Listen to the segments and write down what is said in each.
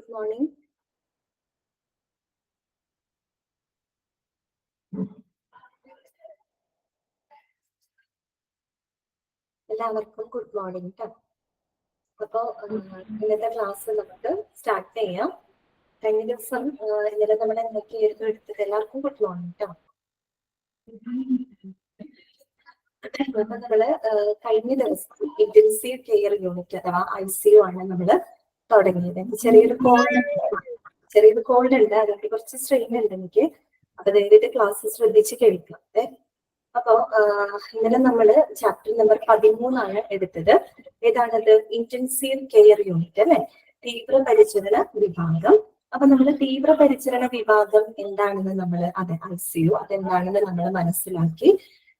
Good morning. എല്ലാവർക്കും good morning കേട്ടോ. അപ്പോൾ ഇന്നത്തെ ക്ലാസ് നമുക്ക് സ്റ്റാർട്ട് ചെയ്യാം. കഴിഞ്ഞ ദിവസം ഇന്നലെ നമ്മൾ എന്തൊക്കെയായിരുന്നു എടുത്തത്? എല്ലാവർക്കും ഗുഡ് മോർണിംഗ് കേട്ടോ. അപ്പൊ നമ്മള് കഴിഞ്ഞ ദിവസം ഇന്റൻസീവ് കെയർ യൂണിറ്റ് അഥവാ ICU ആണ് നമ്മള് തുടങ്ങിയത്. ചെറിയൊരു കോൾഡ് ഉണ്ട്, അതുകൊണ്ട് കുറച്ച് സ്ട്രെയിൻ ഉണ്ട് എനിക്ക്. അപ്പൊ ദയവായിട്ട് ക്ലാസ് ശ്രദ്ധിച്ച് കേൾക്കാം. അപ്പോ ഇന്നലെ നമ്മള് ചാപ്റ്റർ നമ്പർ 13 എടുത്തത്. ഏതാണത്? ഇന്റൻസീവ് കെയർ യൂണിറ്റ് അല്ലെ, തീവ്രപരിചരണ വിഭാഗം. അപ്പൊ നമ്മൾ തീവ്രപരിചരണ വിഭാഗം എന്താണെന്ന് നമ്മൾ ICU അതെന്താണെന്ന് നമ്മൾ മനസ്സിലാക്കി.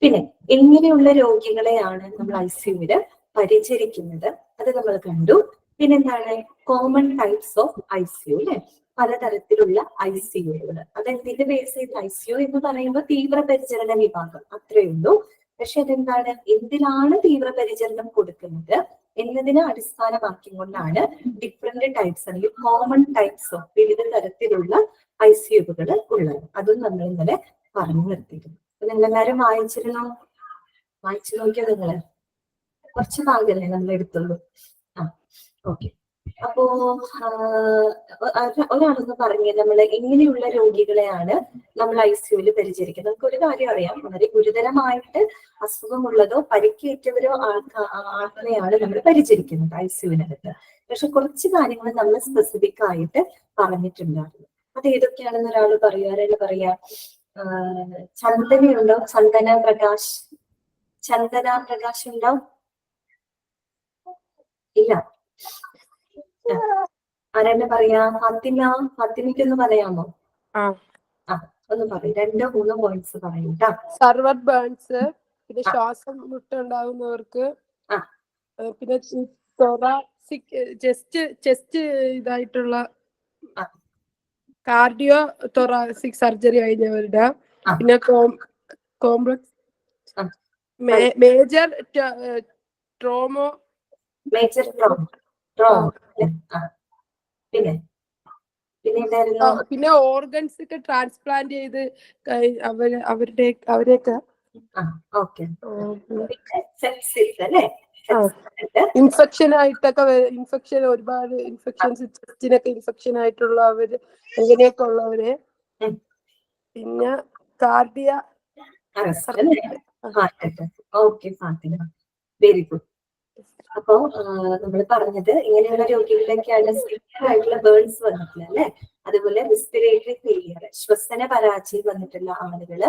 പിന്നെ എങ്ങനെയുള്ള രോഗികളെയാണ് നമ്മൾ ICUവില് പരിചരിക്കുന്നത് അത് നമ്മൾ കണ്ടു. പിന്നെന്താണ്? കോമൺ ടൈപ്സ് ഓഫ് ICU അല്ലെ, പലതരത്തിലുള്ള ICUകൾ. അതെന്തിന്റെ ബേസ് ചെയ്ത്? ICU എന്ന് പറയുമ്പോൾ തീവ്രപരിചരണ വിഭാഗം അത്രയേ ഉള്ളൂ. പക്ഷെ അതെന്താണ്, എന്തിനാണ് തീവ്രപരിചരണം കൊടുക്കുന്നത് എന്നതിനെ അടിസ്ഥാനമാക്കിക്കൊണ്ടാണ് ഡിഫറെന്റ് ടൈപ്സ് അല്ലെങ്കിൽ കോമൺ ടൈപ്സ് ഓഫ് വിവിധ തരത്തിലുള്ള ICUകൾ ഉള്ളത്. അതും നമ്മൾ ഇന്നലെ പറഞ്ഞു നിർത്തിയിരുന്നു. അപ്പൊ നിങ്ങളെല്ലാരും വായിച്ചു നോക്കിയോ? നിങ്ങള് കുറച്ച് ഭാഗമല്ലേ നമ്മൾ എടുത്തുള്ളൂ. ഓക്കെ. അപ്പോ ഒരാളൊന്ന് പറഞ്ഞ് നമ്മൾ എങ്ങനെയുള്ള രോഗികളെയാണ് നമ്മൾ ICUവിൽ പരിചരിക്കുന്നത്. നമുക്ക് ഒരു കാര്യം അറിയാം, വളരെ ഗുരുതരമായിട്ട് അസുഖമുള്ളതോ പരിക്കേറ്റവരോ ആൾക്കാരെയാണ് നമ്മൾ പരിചരിക്കുന്നത് ICUവിനകത്ത്. പക്ഷെ കുറച്ച് കാര്യങ്ങൾ നമ്മൾ സ്പെസിഫിക് ആയിട്ട് പറഞ്ഞിട്ടുണ്ടായിരുന്നു. അത് ഏതൊക്കെയാണെന്ന് ഒരാൾ പറയുക. ആരാണ് പറയാ? ചന്ദനയുണ്ടോ? ചന്ദന പ്രകാശ് ഉണ്ടോ? ഇല്ല. ആരാണ് പറയാ? ഫാത്തിമയ്ക്കൊന്ന് പറയാമോ? ഒന്ന് പറയും. 2-3 പോയിന്റ്സ് പറയും കേട്ടോ. സർവർ ബേൺസ്, പിന്നെ ശ്വാസം മുട്ടുണ്ടാവുന്നവർക്ക്, പിന്നെ ചെസ്റ്റ് ഇതായിട്ടുള്ള കാർഡിയോ തൊറാസിക് സർജറി കഴിഞ്ഞവരുടെ, പിന്നെ കോംപ്ലക്സ് മേജർ ട്രോമോ പിന്നെ ഓർഗൻസ് ഒക്കെ ട്രാൻസ്പ്ലാന്റ് ചെയ്ത് അവരെയൊക്കെ ഇൻഫെക്ഷൻ ആയിട്ടൊക്കെ ഒരുപാട് ഇൻഫെക്ഷൻസ്, ചെസ്റ്റിനൊക്കെ ഇൻഫെക്ഷൻ ആയിട്ടുള്ള അവര് അങ്ങനെയൊക്കെ ഉള്ളവര്, പിന്നെ കാർഡിയ വെരി ഗുഡ്. അപ്പോ നമ്മൾ പറഞ്ഞത് ഇങ്ങനെയുള്ള രോഗികളിലേക്കാണ് സിവിയർ ആയിട്ടുള്ള ബേൺസ് വന്നിട്ടില്ല അല്ലെ, അതുപോലെ റെസ്പിറേറ്ററി ഫെയിലിയർ, ശ്വസന പരാജയം വന്നിട്ടുള്ള ആളുകള്,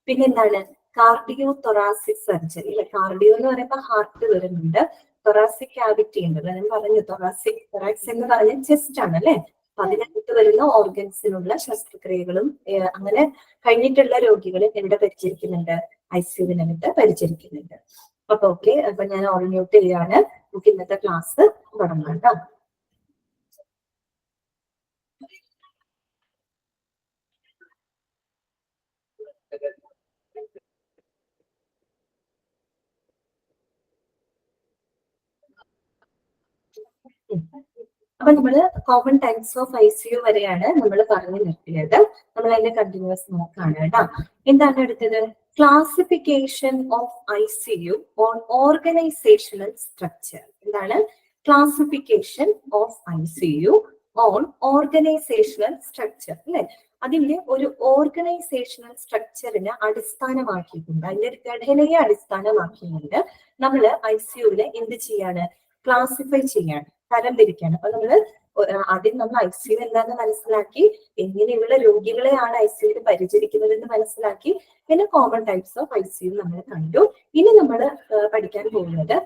പിന്നെന്താണ്? Cardio thoracic surgery. കാർഡിയോ എന്ന് പറയുമ്പോൾ ഹാർട്ട് വരുന്നുണ്ട്, തൊറാസിക് ക്യാവിറ്റി ഉണ്ട്. ഞാൻ പറഞ്ഞു തൊറാക്സ് എന്ന് പറഞ്ഞ ചെസ്റ്റ് ആണ് അല്ലെ. അപ്പൊ അതിനകത്ത് വരുന്ന ഓർഗൻസിനുള്ള ശസ്ത്രക്രിയകളും അങ്ങനെ കഴിഞ്ഞിട്ടുള്ള രോഗികളെ എവിടെ പരിചരിക്കുന്നുണ്ട്? ICUവിനകത്ത് പരിചരിക്കുന്നുണ്ട്. അപ്പൊ ഓക്കെ. അപ്പൊ ഞാൻ ഓൾ മ്യൂട്ട് ചെയ്യാണ്. നമുക്ക് ഇന്നത്തെ ക്ലാസ് തുടങ്ങാം കേട്ടോ. അപ്പൊ നമ്മള് കോമൺ ടൈപ്സ് ഓഫ് ICU വരെയാണ് നമ്മൾ പറഞ്ഞു നിർത്തിയത്. നമ്മൾ അതിന്റെ കണ്ടിന്യൂസ് നോക്കാണ് കേട്ടോ. എന്താണ് എടുത്തത്? Classification of ICU on organisational structure. എന്താണ്? Classification of ICU on organisational structure അല്ലെ. അതിന്റെ ഒരു ഓർഗനൈസേഷണൽ സ്ട്രക്ചറിനെ അടിസ്ഥാനമാക്കിയിട്ടുണ്ട്, അതിന്റെ ഒരു ഘടനയെ അടിസ്ഥാനമാക്കിക്കൊണ്ട് നമ്മൾ ICUവിനെ എന്ത് ചെയ്യാണ്? ക്ലാസിഫൈ ചെയ്യാണ്, തരംതിരിക്കാണ്. അപ്പൊ ആദ്യം നമ്മൾ ICU എന്താണെന്ന് മനസ്സിലാക്കി, എങ്ങനെയുള്ള രോഗികളെയാണ് ICUവിൽ പരിചരിക്കുന്നത് എന്ന് മനസ്സിലാക്കി, പിന്നെ കോമൺ ടൈപ്സ് ഓഫ് ICU നമ്മൾ കണ്ടു. ഇനി നമ്മൾ പഠിക്കാൻ പോകുന്നത്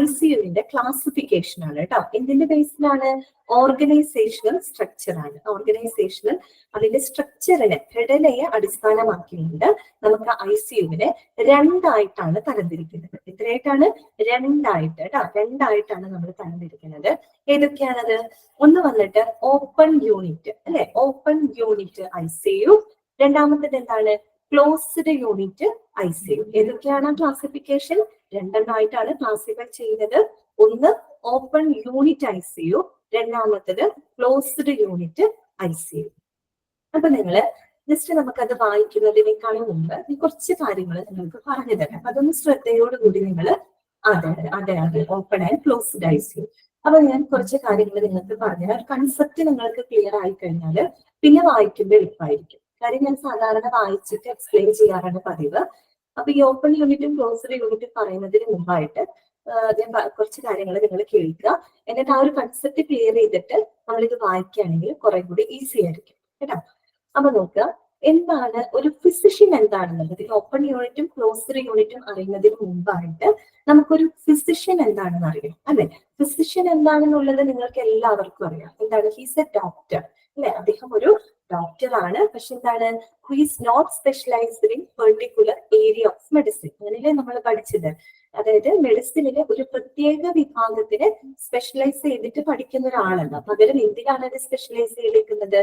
ICUവിന്റെ ക്ലാസിഫിക്കേഷൻ ആണ് കേട്ടോ. എന്തിന്റെ ബേസിലാണ്? ഓർഗനൈസേഷണൽ സ്ട്രക്ചർ ആണ്. ഓർഗനൈസേഷണൽ അതിന്റെ സ്ട്രക്ചറിനെ, ഘടനയെ അടിസ്ഥാനമാക്കിയുണ്ട് നമുക്ക് ICUവിനെ രണ്ടായിട്ടാണ് തരംതിരിക്കുന്നത്. എത്രയായിട്ടാണ്? രണ്ടായിട്ട് കേട്ടോ. രണ്ടായിട്ടാണ് നമ്മൾ തരംതിരിക്കുന്നത്. ഏതൊക്കെയാണത്? ഒന്ന് വന്നിട്ട് ഓപ്പൺ യൂണിറ്റ് അല്ലെ, ഓപ്പൺ യൂണിറ്റ് ICU. രണ്ടാമത്തേത് എന്താണ്? Closed unit ICU. ഏതൊക്കെയാണ് ക്ലാസിഫിക്കേഷൻ? രണ്ടെണ്ണമായിട്ടാണ് ക്ലാസിഫൈ ചെയ്യുന്നത്. ഒന്ന് ഓപ്പൺ യൂണിറ്റ് ICU, രണ്ടാമത്തത് ക്ലോസ്ഡ് യൂണിറ്റ് ICU. അപ്പൊ നിങ്ങള് ജസ്റ്റ് നമുക്കത് വായിക്കുന്നതിനേക്കാളും മുമ്പ് കുറച്ച് കാര്യങ്ങൾ നിങ്ങൾക്ക് പറഞ്ഞു തരാം. അതൊന്ന് ശ്രദ്ധയോടുകൂടി നിങ്ങൾ അതെ ഓപ്പൺ ആൻഡ് ക്ലോസ്ഡ് ICU. അപ്പൊ ഞാൻ കുറച്ച് കാര്യങ്ങൾ നിങ്ങൾക്ക് പറഞ്ഞു തരാം. കൺസെപ്റ്റ് നിങ്ങൾക്ക് ക്ലിയർ ആയി കഴിഞ്ഞാൽ പിന്നെ വായിക്കുമ്പോൾ എളുപ്പമായിരിക്കും. കാര്യം ഞാൻ സാധാരണ വായിച്ചിട്ട് എക്സ്പ്ലെയിൻ ചെയ്യാറാണ് പതിവ്. അപ്പൊ ഈ ഓപ്പൺ യൂണിറ്റും ക്ലോസ്ഡ് യൂണിറ്റും പറയുന്നതിന് മുമ്പായിട്ട് ഞാൻ കുറച്ച് കാര്യങ്ങൾ നിങ്ങൾ കേൾക്കുക. എന്നിട്ട് ആ ഒരു കൺസെപ്റ്റ് ക്ലിയർ ചെയ്തിട്ട് നമ്മളിത് വായിക്കുകയാണെങ്കിൽ കുറെ കൂടി ഈസി ആയിരിക്കും കേട്ടോ. അപ്പൊ നോക്കുക, എന്താണ് ഒരു ഫിസിഷ്യൻ എന്താണെന്നുള്ളത് ഓപ്പൺ യൂണിറ്റും ക്ലോസ്ഡ് യൂണിറ്റും അറിയുന്നതിന് മുമ്പായിട്ട് നമുക്കൊരു ഫിസിഷ്യൻ എന്താണെന്ന് അറിയാം അല്ലെ. ഫിസിഷ്യൻ എന്താണെന്നുള്ളത് നിങ്ങൾക്ക് എല്ലാവർക്കും അറിയാം. എന്താണ്? ഹീസ് എ ഡോക്ടർ അല്ലെ. അദ്ദേഹം ഒരു ഡോക്ടറാണ്. പക്ഷെ എന്താണ്? Who is not specialized in particular area of medicine. അങ്ങനെയല്ലേ നമ്മൾ പഠിച്ചത്. അതായത് മെഡിസിനിലെ ഒരു പ്രത്യേക വിഭാഗത്തിന് സ്പെഷ്യലൈസ് ചെയ്തിട്ട് പഠിക്കുന്ന ഒരാളല്ല. പകരം എന്തിനാണ് അത് സ്പെഷ്യലൈസ് ചെയ്തിരിക്കുന്നത്?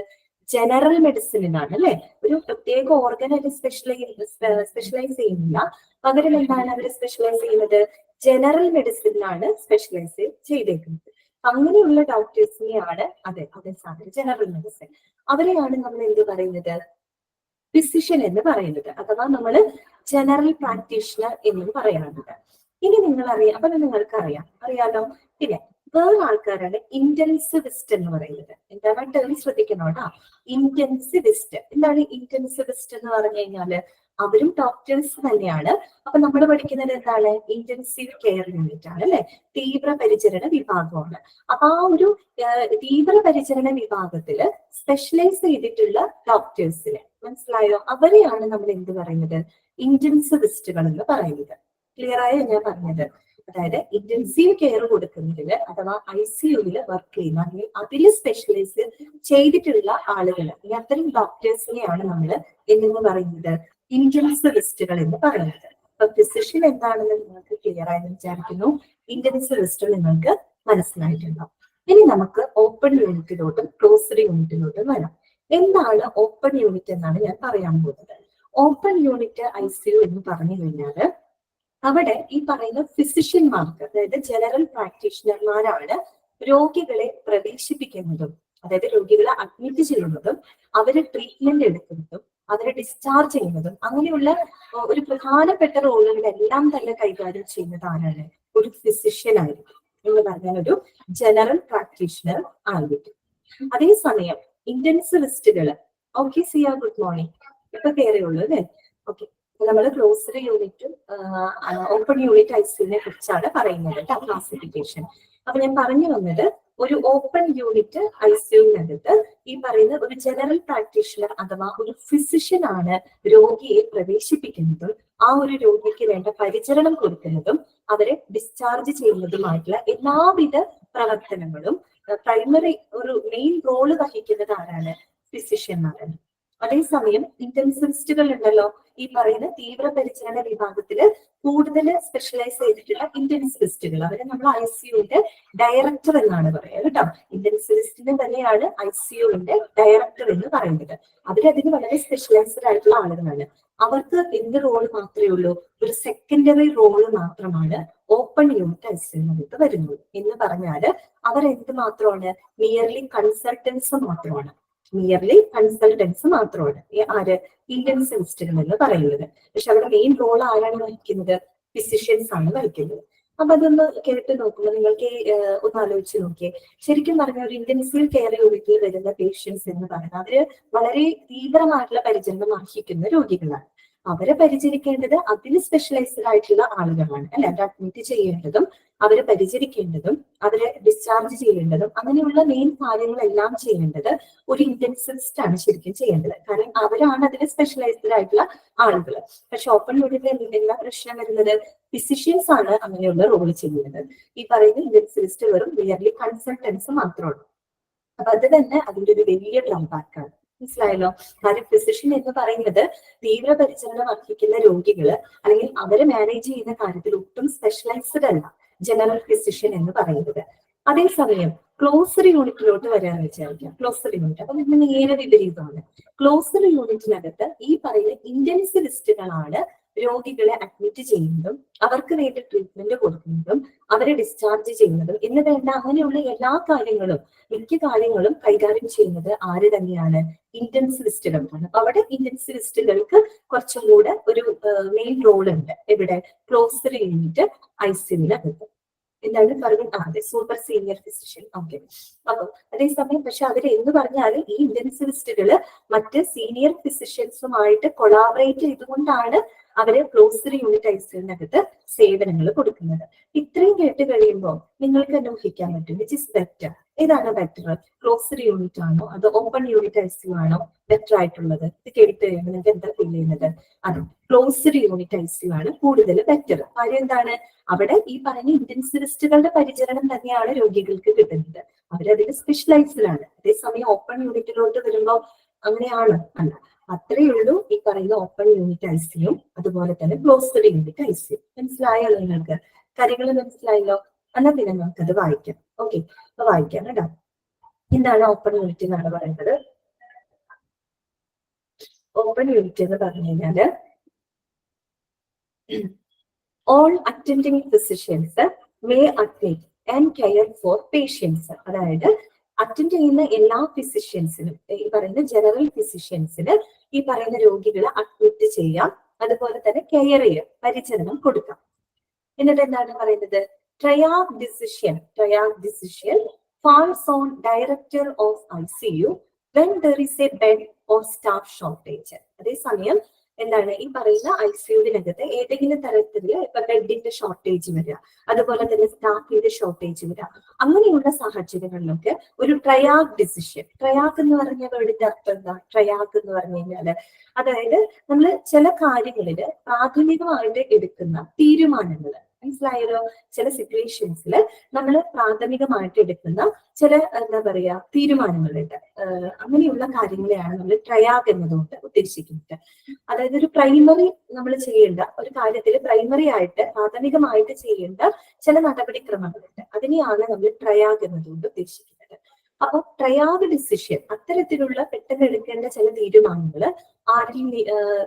ജനറൽ മെഡിസിനാണ് അല്ലെ. ഒരു പ്രത്യേക ഓർഗൻ അത് സ്പെഷ്യലൈസ് ചെയ്യുന്നില്ല. പകരം എന്താണ് അവർ സ്പെഷ്യലൈസ് ചെയ്യുന്നത്? ജനറൽ മെഡിസിനിലാണ് സ്പെഷ്യലൈസ് ചെയ്തേക്കുന്നത്. അങ്ങനെയുള്ള ഡോക്ടേഴ്സിനെയാണ് അതെ സാധനം ജനറൽ മെഡിസിൻ. അവരെയാണ് നമ്മൾ എന്ത് പറയുന്നത്? ഫിസിഷ്യൻ എന്ന് പറയുന്നത്, അഥവാ നമ്മൾ ജനറൽ പ്രാക്ടീഷണർ എന്നും പറയാറുണ്ട്. ഇനി നിങ്ങൾ അറിയാം, അപ്പൊ നിങ്ങൾക്ക് അറിയാലോ. പിന്നെ വേറെ ആൾക്കാരാണ് ഇന്റൻസിവിസ്റ്റ് എന്ന് പറയുന്നത്. എന്താണ് ടേം ശ്രദ്ധിക്കണോട്ടാ. ഇന്റൻസിവിസ്റ്റ്. എന്താണ് ഇന്റൻസിവിസ്റ്റ് എന്ന് പറഞ്ഞു കഴിഞ്ഞാല്? അവരും ഡോക്ടേഴ്സ് തന്നെയാണ്. അപ്പൊ നമ്മൾ പഠിക്കുന്നത് എന്താണ്? ഇന്റൻസീവ് കെയർ യൂണിറ്റ് ആണ് അല്ലെ. തീവ്രപരിചരണ വിഭാഗമാണ്. അപ്പൊ ആ ഒരു തീവ്രപരിചരണ വിഭാഗത്തില് സ്പെഷ്യലൈസ് ചെയ്തിട്ടുള്ള ഡോക്ടേഴ്സിന്, മനസ്സിലായോ? അവരെയാണ് നമ്മൾ എന്ത് പറയുന്നത്? ഇന്റൻസിവിസ്റ്റുകൾ എന്ന് പറയുന്നത്. ക്ലിയർ ആയോ ഞാൻ പറഞ്ഞത്? അതായത് ഇന്റൻസീവ് കെയർ കൊടുക്കുന്നതില് അഥവാ ICUവിൽ വർക്ക് ചെയ്യുന്ന അല്ലെങ്കിൽ അതിൽ സ്പെഷ്യലൈസ് ചെയ്തിട്ടുള്ള ആളുകൾ, അത്തരം ഡോക്ടേഴ്സിനെയാണ് നമ്മൾ എന്ന് പറയുന്നത്? ഇന്റൻസിവിസ്റ്റുകൾ എന്ന് പറയുന്നത്. അപ്പൊ ഫിസിഷ്യൻ എന്താണെന്ന് നിങ്ങൾക്ക് ക്ലിയർ ആയെന്ന് വിചാരിക്കുന്നു. ഇന്റൻസിവിസ്റ്റ് നിങ്ങൾക്ക് മനസ്സിലായിട്ടുണ്ടാവും. ഇനി നമുക്ക് ഓപ്പൺ യൂണിറ്റിലോട്ടും ക്ലോസ്ഡ് യൂണിറ്റിലോട്ടും വരാം. എന്താണ് ഓപ്പൺ യൂണിറ്റ് എന്നാണ് ഞാൻ പറയാൻ പോകുന്നത്. ഓപ്പൺ യൂണിറ്റ് ICU എന്ന് പറഞ്ഞു കഴിഞ്ഞാല് അവിടെ ഈ പറയുന്ന ഫിസിഷ്യന്മാർക്ക്, അതായത് ജനറൽ പ്രാക്ടീഷണർമാരാണ് രോഗികളെ പ്രവേശിപ്പിക്കുന്നതും, അതായത് രോഗികളെ അഡ്മിറ്റ് ചെയ്യുന്നതും അവരെ ട്രീറ്റ്മെന്റ് എടുക്കുന്നതും അവരെ ഡിസ്ചാർജ് ചെയ്യുന്നതും, അങ്ങനെയുള്ള ഒരു പ്രധാനപ്പെട്ട റോളുകളെല്ലാം തന്നെ കൈകാര്യം ചെയ്യുന്നത് ആരാണ്? ഒരു ഫിസിഷ്യൻ ആയിരിക്കും. എന്ന് പറഞ്ഞാൽ ഒരു ജനറൽ പ്രാക്ടീഷണർ ആയിരിക്കും. അതേസമയം ഇന്റൻസിവിസ്റ്റുകൾ, ഓക്കെ സിയ ഗുഡ് മോർണിംഗ്, ഇപ്പൊ കയറിയുള്ളൂ അല്ലേ? ഓക്കെ, നമ്മൾ ക്ലോസ്ഡ് യൂണിറ്റും ഓപ്പൺ യൂണിറ്റ് ICUവിനെ കുറിച്ചാണ് പറയുന്നത് ക്ലാസിഫിക്കേഷൻ. അപ്പൊ ഞാൻ പറഞ്ഞു വന്നത്, ഒരു ഓപ്പൺ യൂണിറ്റ് ICUവിനകത്ത് ഈ പറയുന്ന ഒരു ജനറൽ പ്രാക്ടീഷണർ അഥവാ ഒരു ഫിസിഷ്യൻ ആണ് രോഗിയെ പ്രവേശിപ്പിക്കുന്നതും ആ ഒരു രോഗിക്ക് വേണ്ട പരിചരണം കൊടുക്കുന്നതും അവരെ ഡിസ്ചാർജ് ചെയ്യുന്നതുമായിട്ടുള്ള എല്ലാവിധ പ്രവർത്തനങ്ങളും പ്രൈമറി ഒരു മെയിൻ റോള് വഹിക്കുന്നത് ആരാണ്? ഫിസിഷ്യന്മാരാണ്. അതേസമയം ഇന്റൻസിവിസ്റ്റുകൾ ഉണ്ടല്ലോ, ഈ പറയുന്ന തീവ്രപരിചരണ വിഭാഗത്തില് കൂടുതൽ സ്പെഷ്യലൈസ് ചെയ്തിട്ടുള്ള ഇന്റൻസിവിസ്റ്റുകൾ, അവരെ നമ്മൾ ICUവിന്റെ ഡയറക്ടർ എന്നാണ് പറയുക കേട്ടോ. ഇന്റൻസിവിസ്റ്റിനെ തന്നെയാണ് ICUവിന്റെ ഡയറക്ടർ എന്ന് പറയുന്നത്. അവരതിന് വളരെ സ്പെഷ്യലൈസ്ഡ് ആയിട്ടുള്ള ആളുകളാണ്. അവർക്ക് എന്ത് റോള് മാത്രമേ ഉള്ളൂ? ഒരു സെക്കൻഡറി റോള് മാത്രമാണ് ഓപ്പൺ യൂണിറ്റ് ICUവിനകത്ത് വരുന്നത്. എന്ന് പറഞ്ഞാല് അവർ എന്ത് മാത്രമാണ്? മിയർലി കൺസൾട്ടൻസ് മാത്രമാണ്. മിയർലി കൺസൾട്ടൻസ് മാത്രമാണ് ആര്? ഇന്റൻസിവിസ്റ്റുകൾ എന്ന് പറയുന്നത്. പക്ഷെ അവിടെ മെയിൻ റോൾ ആരാണ് വഹിക്കുന്നത്? ഫിസിഷ്യൻസ് ആണ് വഹിക്കുന്നത്. അപ്പൊ അതൊന്ന് കേട്ട് നോക്കുമ്പോൾ നിങ്ങൾക്ക് ഒന്ന് ആലോചിച്ച് നോക്കിയേ. ശരിക്കും പറഞ്ഞ ഒരു ഇന്റൻസീവ് കെയർ യൂണിറ്റിൽ വരുന്ന പേഷ്യൻസ് എന്ന് പറയുന്നത് അവര് വളരെ തീവ്രമായിട്ടുള്ള പരിചരണം അർഹിക്കുന്ന രോഗികളാണ്. അവരെ പരിചരിക്കേണ്ടത് അതിൽ സ്പെഷ്യലൈസ്ഡ് ആയിട്ടുള്ള ആളുകളാണ് അല്ലെ. അത് അഡ്മിറ്റ് ചെയ്യേണ്ടതും അവരെ പരിചരിക്കേണ്ടതും അവരെ ഡിസ്ചാർജ് ചെയ്യേണ്ടതും അങ്ങനെയുള്ള മെയിൻ കാര്യങ്ങളെല്ലാം ചെയ്യേണ്ടത് ഒരു ഇന്റൻസിവിസ്റ്റ് ആണ് ശരിക്കും ചെയ്യേണ്ടത്. കാരണം അവരാണ് അതിൽ സ്പെഷ്യലൈസ്ഡ് ആയിട്ടുള്ള ആളുകൾ. പക്ഷെ ഓപ്പൺ യൂണിറ്റിൽ എന്താ പ്രശ്നം വരുന്നത്? ഫിസിഷ്യൻസ് ആണ് അങ്ങനെയുള്ള റോൾ ചെയ്യുന്നത്. ഈ പറയുന്ന ഇന്റൻസിവിസ്റ്റ് വെറും മിയർലി കൺസൾട്ടൻസ് മാത്രമാണ്. അപ്പൊ അത് തന്നെ അതിന്റെ ഒരു വലിയ ഡ്രോബാക്ക് ആണ്. മനസ്സിലായല്ലോ? കാര്യം ഫിസിഷ്യൻ എന്ന് പറയുന്നത് തീവ്രപരിചരണം അർഹിക്കുന്ന രോഗികള് അല്ലെങ്കിൽ അവരെ മാനേജ് ചെയ്യുന്ന കാര്യത്തിൽ ഒട്ടും സ്പെഷ്യലൈസ്ഡ് അല്ല ജനറൽ ഫിസിഷ്യൻ എന്ന് പറയുന്നത്. അതേസമയം ക്ലോസ്ഡ് യൂണിറ്റിലോട്ട് വരാന്ന് വിചാരിക്കാം. ക്ലോസ്ഡ് യൂണിറ്റ് അപ്പൊ ഇതിന് നേരെ വിപരീതമാണ്. ക്ലോസ്ഡ് യൂണിറ്റിനകത്ത് ഈ പറയുന്ന ഇന്റൻസിവിസ്റ്റുകളാണ് രോഗികളെ അഡ്മിറ്റ് ചെയ്യുന്നതും അവർക്ക് വേണ്ടി ട്രീറ്റ്മെന്റ് കൊടുക്കുന്നതും അവരെ ഡിസ്ചാർജ് ചെയ്യുന്നതും എന്ന് വേണ്ട അങ്ങനെയുള്ള എല്ലാ കാര്യങ്ങളും മിക്ക കാര്യങ്ങളും കൈകാര്യം ചെയ്യുന്നത് ആര് തന്നെയാണ്? ഇന്റൻസിവിസ്റ്റുകൾക്കാണ്. അവിടെ ഇന്റൻസിവിസ്റ്റുകൾക്ക് കുറച്ചും കൂടെ ഒരു മെയിൻ റോൾ ഉണ്ട്. എവിടെ? ക്ലോസ്ഡ് യൂണിറ്റ് ICUവിനകത്ത്. എന്താണ് പറയുന്നത്? അതെ, സൂപ്പർ സീനിയർ ഫിസിഷ്യൻ. ഓക്കെ. അപ്പൊ അതേസമയം പക്ഷെ അവര് എന്ന് പറഞ്ഞാൽ ഈ ഇന്റൻസിവിസ്റ്റുകള് മറ്റ് സീനിയർ ഫിസിഷ്യൻസുമായിട്ട് കൊളാബറേറ്റ് ചെയ്തുകൊണ്ടാണ് അവര് ക്ലോസ്ഡ് യൂണിറ്റ് ICUവിനകത്ത് സേവനങ്ങൾ കൊടുക്കുന്നത്. ഇത്രയും കേട്ട് കഴിയുമ്പോൾ നിങ്ങൾക്ക് തന്നെ ഊഹിക്കാൻ പറ്റും വിച്ച് ഇസ് ബെറ്റർ. ഏതാണ് ബെറ്റർ? ക്ലോസ്ഡ് യൂണിറ്റ് ആണോ അതോ ഓപ്പൺ യൂണിറ്റ് ICU ആണോ ബെറ്റർ ആയിട്ടുള്ളത്? ഇത് കേട്ട് കഴിയുമ്പോൾ നിങ്ങൾക്ക് എന്താ ഫീൽ ചെയ്യുന്നത്? അതെ, ക്ലോസ്ഡ് യൂണിറ്റ് ICU ആണ് കൂടുതൽ ബെറ്റർ. കാര്യം എന്താണ്? അവിടെ ഈ പറഞ്ഞ ഇന്റൻസിവിസ്റ്റുകളുടെ പരിചരണം തന്നെയാണ് രോഗികൾക്ക് കിട്ടുന്നത്. അവരതിൽ സ്പെഷ്യലൈസ്ഡ് ആണ്. അതേസമയം ഓപ്പൺ യൂണിറ്റിലോട്ട് വരുമ്പോൾ അങ്ങനെയാണ് അല്ല. അത്രയേ ഉള്ളൂ ഈ പറയുന്ന ഓപ്പൺ യൂണിറ്റ് ICU അതുപോലെ തന്നെ ക്ലോസ്ഡ് യൂണിറ്റ് ICU. മനസ്സിലായല്ലോ നിങ്ങൾക്ക്? കാര്യങ്ങൾ മനസ്സിലായല്ലോ? എന്നാൽ പിന്നെ നമുക്കത് വായിക്കാം. ഓക്കെ, അപ്പൊ വായിക്കാം കേട്ടോ. എന്താണ് ഓപ്പൺ യൂണിറ്റ് എന്നാണ് പറയുന്നത്? ഓപ്പൺ യൂണിറ്റ് എന്ന് പറഞ്ഞു കഴിഞ്ഞാല് all attending physicians may admit and care for patients. അതായത് അറ്റൻഡ് ചെയ്യുന്ന എല്ലാ ഫിസിഷ്യൻസിനും, ഈ പറയുന്ന ജനറൽ ഫിസിഷ്യൻസിന് ഈ പറയുന്ന രോഗികളെ അഡ്മിറ്റ് ചെയ്യാം, അതുപോലെ തന്നെ കെയർ ചെയ്യാം, പരിചരണം കൊടുക്കാം. എന്നിട്ട് എന്താണ് പറയുന്നത്? ട്രയാഗ് decision falls on director of ICU when there is a bed or staff shortage. അതേസമയം എന്താണ് ഈ പറയുന്ന ICUവിനകത്ത് ഏതെങ്കിലും തരത്തില് ഇപ്പൊ ബെഡിന്റെ ഷോർട്ടേജ് വരിക, അതുപോലെ തന്നെ സ്റ്റാഫിന്റെ ഷോർട്ടേജ് വരിക, അങ്ങനെയുള്ള സാഹചര്യങ്ങളിലൊക്കെ ഒരു ട്രയാഗ് ഡിസിഷൻ. ട്രയാഗ് എന്ന് പറഞ്ഞ വേർഡിന്റെ അർത്ഥം എന്താ? ട്രയാഗ് എന്ന് പറഞ്ഞു കഴിഞ്ഞാല് അതായത് നമ്മൾ ചില കാര്യങ്ങളില് പ്രാഥമികമായിട്ട് എടുക്കുന്ന തീരുമാനങ്ങൾ, മനസ്സിലായല്ലോ? ചില സിറ്റുവേഷൻസിൽ നമ്മൾ പ്രാഥമികമായിട്ട് എടുക്കുന്ന ചില എന്താ പറയാ തീരുമാനങ്ങളുണ്ട്. അങ്ങനെയുള്ള കാര്യങ്ങളെയാണ് നമ്മൾ ട്രയാഗ് എന്നതുകൊണ്ട് ഉദ്ദേശിക്കുന്നത്. അതായത് ഒരു പ്രൈമറി നമ്മൾ ചെയ്യേണ്ട ഒരു കാര്യത്തിൽ പ്രൈമറി ആയിട്ട് പ്രാഥമികമായിട്ട് ചെയ്യേണ്ട ചില നടപടിക്രമങ്ങളുണ്ട്. അതിനെയാണ് നമ്മൾ ട്രയാഗ് എന്നതുകൊണ്ട് ഉദ്ദേശിക്കുന്നത്. അപ്പൊ ട്രയാഗ് ഡിസിഷൻ അത്തരത്തിലുള്ള പെട്ടെന്ന് എടുക്കേണ്ട ചില തീരുമാനങ്ങൾ ആരിൽ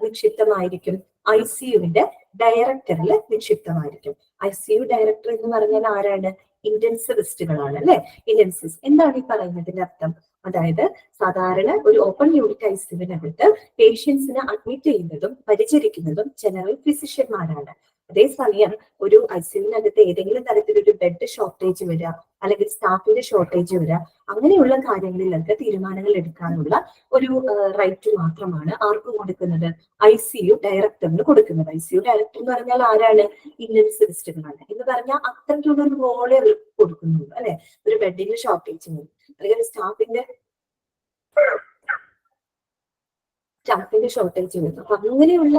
നിക്ഷിപ്തമായിരിക്കും? ICUവിന്റെ ഡയറക്ടറിൽ നിക്ഷിപ്തമായിരിക്കും. ICU ഡയറക്ടർ എന്ന് പറഞ്ഞാൽ ആരാണ്? ഇന്റൻസിവിസ്റ്റുകളാണ് അല്ലെ? ഇന്റൻസിവിസ്റ്റ് എന്താണ് ഈ പറയുന്നതിന്റെ അർത്ഥം? അതായത് സാധാരണ ഒരു ഓപ്പൺ യൂണിറ്റ് ICUവിനകത്ത് പേഷ്യൻസിനെ അഡ്മിറ്റ് ചെയ്യുന്നതും പരിചരിക്കുന്നതും ജനറൽ ഫിസിഷ്യന്മാരാണ്. അതേസമയം ഒരു ICUവിനകത്ത് ഏതെങ്കിലും തരത്തിലൊരു ബെഡ് ഷോർട്ടേജ് വരിക, അല്ലെങ്കിൽ സ്റ്റാഫിന്റെ ഷോർട്ടേജ് വരിക, അങ്ങനെയുള്ള കാര്യങ്ങളിലൊക്കെ തീരുമാനങ്ങൾ എടുക്കാനുള്ള ഒരു റൈറ്റ് മാത്രമാണ് ആർക്ക് കൊടുക്കുന്നത്? ICU ഡയറക്ടറിന് കൊടുക്കുന്നത്. ICU ഡയറക്ടർ എന്ന് പറഞ്ഞാൽ ആരാണ്? ഇന്റൻസിവിസ്റ്റുകളാണ്. എന്ന് പറഞ്ഞാൽ അത്രയ്ക്കുള്ള ഒരു റോളെ അവർ കൊടുക്കുന്നുള്ളൂ അല്ലെ? ഒരു ബെഡിന്റെ ഷോർട്ടേജ് വരും, അല്ലെങ്കിൽ സ്റ്റാഫിന്റെ ഷോർട്ടേജ് വരുന്നു. അപ്പൊ അങ്ങനെയുള്ള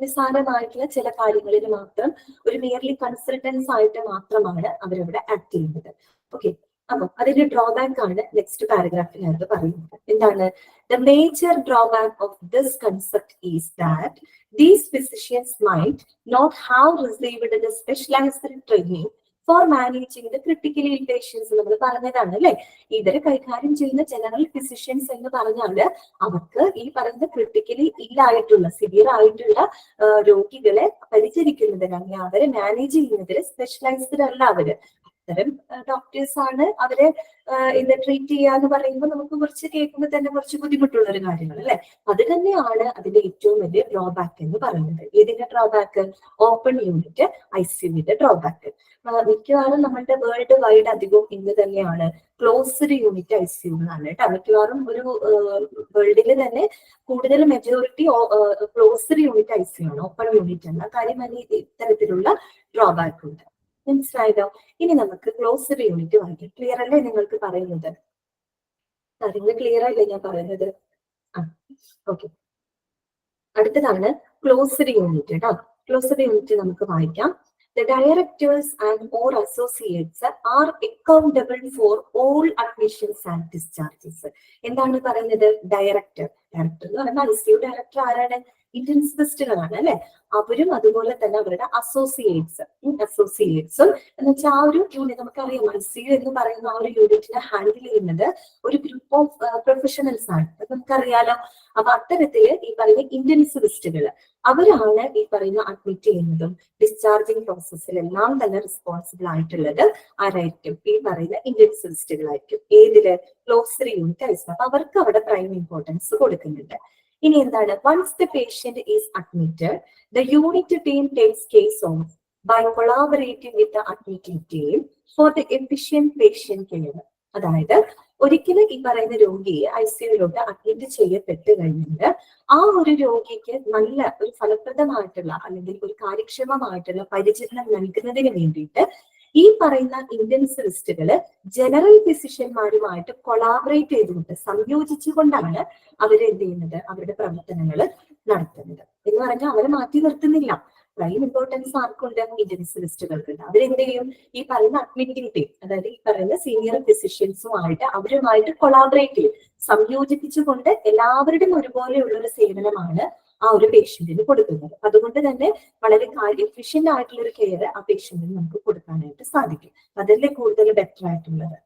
നിസ്സാരമായിട്ടുള്ള ചില കാര്യങ്ങളിൽ മാത്രം ഒരു മിയർലി കൺസൾട്ടൻസ് ആയിട്ട് മാത്രമാണ് അവരവിടെ ആക്ട് ചെയ്യുന്നത്. ഓക്കെ, അപ്പൊ അതിന്റെ ഡ്രോബാക്ക് ആണ് നെക്സ്റ്റ് പാരഗ്രാഫിനകത്ത് പറയുന്നത്. എന്താണ്? The major drawback of this concept is that these physicians might not have received the specialized training four managing the critically ഇൽ പേഷ്യൻസ്. നമ്മൾ പറഞ്ഞതാണ് അല്ലെ? ഇവരെ കൈകാര്യം ചെയ്യുന്ന ജനറൽ ഫിസിഷ്യൻസ് എന്ന് പറഞ്ഞാല് അവർക്ക് ഈ പറയുന്ന ക്രിട്ടിക്കലി ഇല്ലായിട്ടുള്ള സിവിയർ ആയിട്ടുള്ള രോഗികളെ പരിചരിക്കുന്നതിന് അല്ലെങ്കിൽ അവരെ മാനേജ് ചെയ്യുന്നതിൽ സ്പെഷ്യലൈസ്ഡ് അല്ല അവര്. അത്തരം ഡോക്ടേഴ്സ് ആണ് അവരെ ഇത് ട്രീറ്റ് ചെയ്യാന്ന് പറയുമ്പോൾ നമുക്ക് കുറച്ച് കേൾക്കുമ്പോൾ തന്നെ കുറച്ച് ബുദ്ധിമുട്ടുള്ള ഒരു കാര്യങ്ങൾ അല്ലെ? അത് തന്നെയാണ് അതിന്റെ ഏറ്റവും വലിയ ഡ്രോബാക്ക് എന്ന് പറയുന്നത്. ഏതിന്റെ ഡ്രോബാക്ക്? ഓപ്പൺ യൂണിറ്റ് ICUവിന്റെ ഡ്രോബാക്ക്. മിക്കവാറും നമ്മളുടെ വേൾഡ് വൈഡ് അധികവും ഇന്ന് തന്നെയാണ് ക്ലോസ്ഡ് യൂണിറ്റ് ICU എന്നാണ് കേട്ടോ. മിക്കവാറും ഒരു വേൾഡിൽ തന്നെ കൂടുതൽ മെജോറിറ്റി ക്ലോസ്ഡ് യൂണിറ്റ് ICU ആണ്, ഓപ്പൺ യൂണിറ്റ് അല്ല. കാര്യം ഇത്തരത്തിലുള്ള ഡ്രോബാക്ക് ഉണ്ട്. മനസ്സിലായതോ? ഇനി നമുക്ക് ക്ലോസ്ഡ് യൂണിറ്റ് വായിക്കാം. ക്ലിയർ അല്ലേ നിങ്ങൾക്ക് പറയുന്നത്? കാര്യങ്ങൾ ക്ലിയർ ആയില്ലേ ഞാൻ പറയുന്നത്? ഓക്കെ, അടുത്തതാണ് ക്ലോസ്ഡ് യൂണിറ്റ് കേട്ടോ. ക്ലോസ്ഡ് യൂണിറ്റ് നമുക്ക് വായിക്കാം. The directors and or associates are accountable for all admissions and discharges. എന്താണ് പറയുന്നത്? ഡയറക്ടർ ഡയറക്ടർ എന്ന് പറയുമ്പോൾ ICU ഡയറക്ടർ ആരാണ്? ഇന്റൻസിവിസ്റ്റുകളാണ് അല്ലെ. അവരും അതുപോലെ തന്നെ അവരുടെ അസോസിയേറ്റ്സും എന്ന് വെച്ചാൽ ആ ഒരു യൂണിറ്റ്, നമുക്കറിയാം ICU എന്ന് പറയുന്ന ആ ഒരു യൂണിറ്റിനെ ഹാൻഡിൽ ചെയ്യുന്നത് ഒരു ഗ്രൂപ്പ് ഓഫ് പ്രൊഫഷണൽസ് ആണ്, അത് നമുക്കറിയാലോ. അപ്പൊ അത്തരത്തില് ഈ പറയുന്ന ഇന്റൻസിവിസ്റ്റുകൾ അവരാണ് ഈ പറയുന്ന അഡ്മിറ്റ് ചെയ്യുന്നതും ഡിസ്ചാർജിങ് പ്രോസസ്സിലെല്ലാം തന്നെ റെസ്പോൺസിബിൾ ആയിട്ടുള്ളത് ആരായിരിക്കും? ഈ പറയുന്ന ഇന്റൻസിവിസ്റ്റുകളായിരിക്കും. ഏതില്? ക്ലോസറി യൂണിറ്റ് ICU. അപ്പൊ അവർക്ക് അവിടെ പ്രൈം ഇമ്പോർട്ടൻസ് കൊടുക്കുന്നുണ്ട്. ഇനി എന്താണ്? Once the patient is admitted, the unit team takes case of by collaborating with the admitting team for the efficient patient care. അതായത് ഒരിക്കലും ഈ പറയുന്ന രോഗിയെ ICUയിലോട്ട് അഡ്മിറ്റ് ചെയ്യപ്പെട്ട് കഴിഞ്ഞാൽ ആ ഒരു രോഗിക്ക് നല്ല ഒരു ഫലപ്രദമായിട്ടുള്ള അല്ലെങ്കിൽ ഒരു കാര്യക്ഷമമായിട്ടുള്ള പരിചരണം നൽകുന്നതിന് വേണ്ടിയിട്ട് ഈ പറയുന്ന ഇന്റൻസിവിസ്റ്റുകള് ജനറൽ ഫിസിഷ്യന്മാരുമായിട്ട് കൊളാബറേറ്റ് ചെയ്തുകൊണ്ട് സംയോജിച്ചുകൊണ്ടാണ് അവരെന്ത് ചെയ്യുന്നത്? അവരുടെ പ്രവർത്തനങ്ങൾ നടത്തുന്നത്. എന്ന് പറഞ്ഞാൽ അവരെ മാറ്റി നിർത്തുന്നില്ല. പ്രൈം ഇമ്പോർട്ടൻസ് ആർക്കുണ്ട്? ഇന്റൻസിവിസ്റ്റുകൾക്കുണ്ട്. അവരെന്ത് ചെയ്യും? ഈ പറയുന്ന അഡ്മിറ്റിംഗ് ടീം, അതായത് ഈ പറയുന്ന സീനിയർ ഫിസിഷ്യൻസുമായിട്ട് അവരുമായിട്ട് കൊളാബറേറ്റ് ചെയ്യും, സംയോജിപ്പിച്ചുകൊണ്ട് എല്ലാവരുടെയും ഒരുപോലെയുള്ള ഒരു സേവനമാണ് ആ ഒരു പേഷ്യന്റിന് കൊടുക്കുന്നത്. അതുകൊണ്ട് തന്നെ വളരെ എഫിഷ്യന്റ് ആയിട്ടുള്ള ഒരു കെയർ ആ പേഷ്യന്റിന് നമുക്ക് കൊടുക്കാനായിട്ട് സാധിക്കും. അതല്ലേ കൂടുതൽ ബെറ്റർ ആയിട്ടുള്ളത്.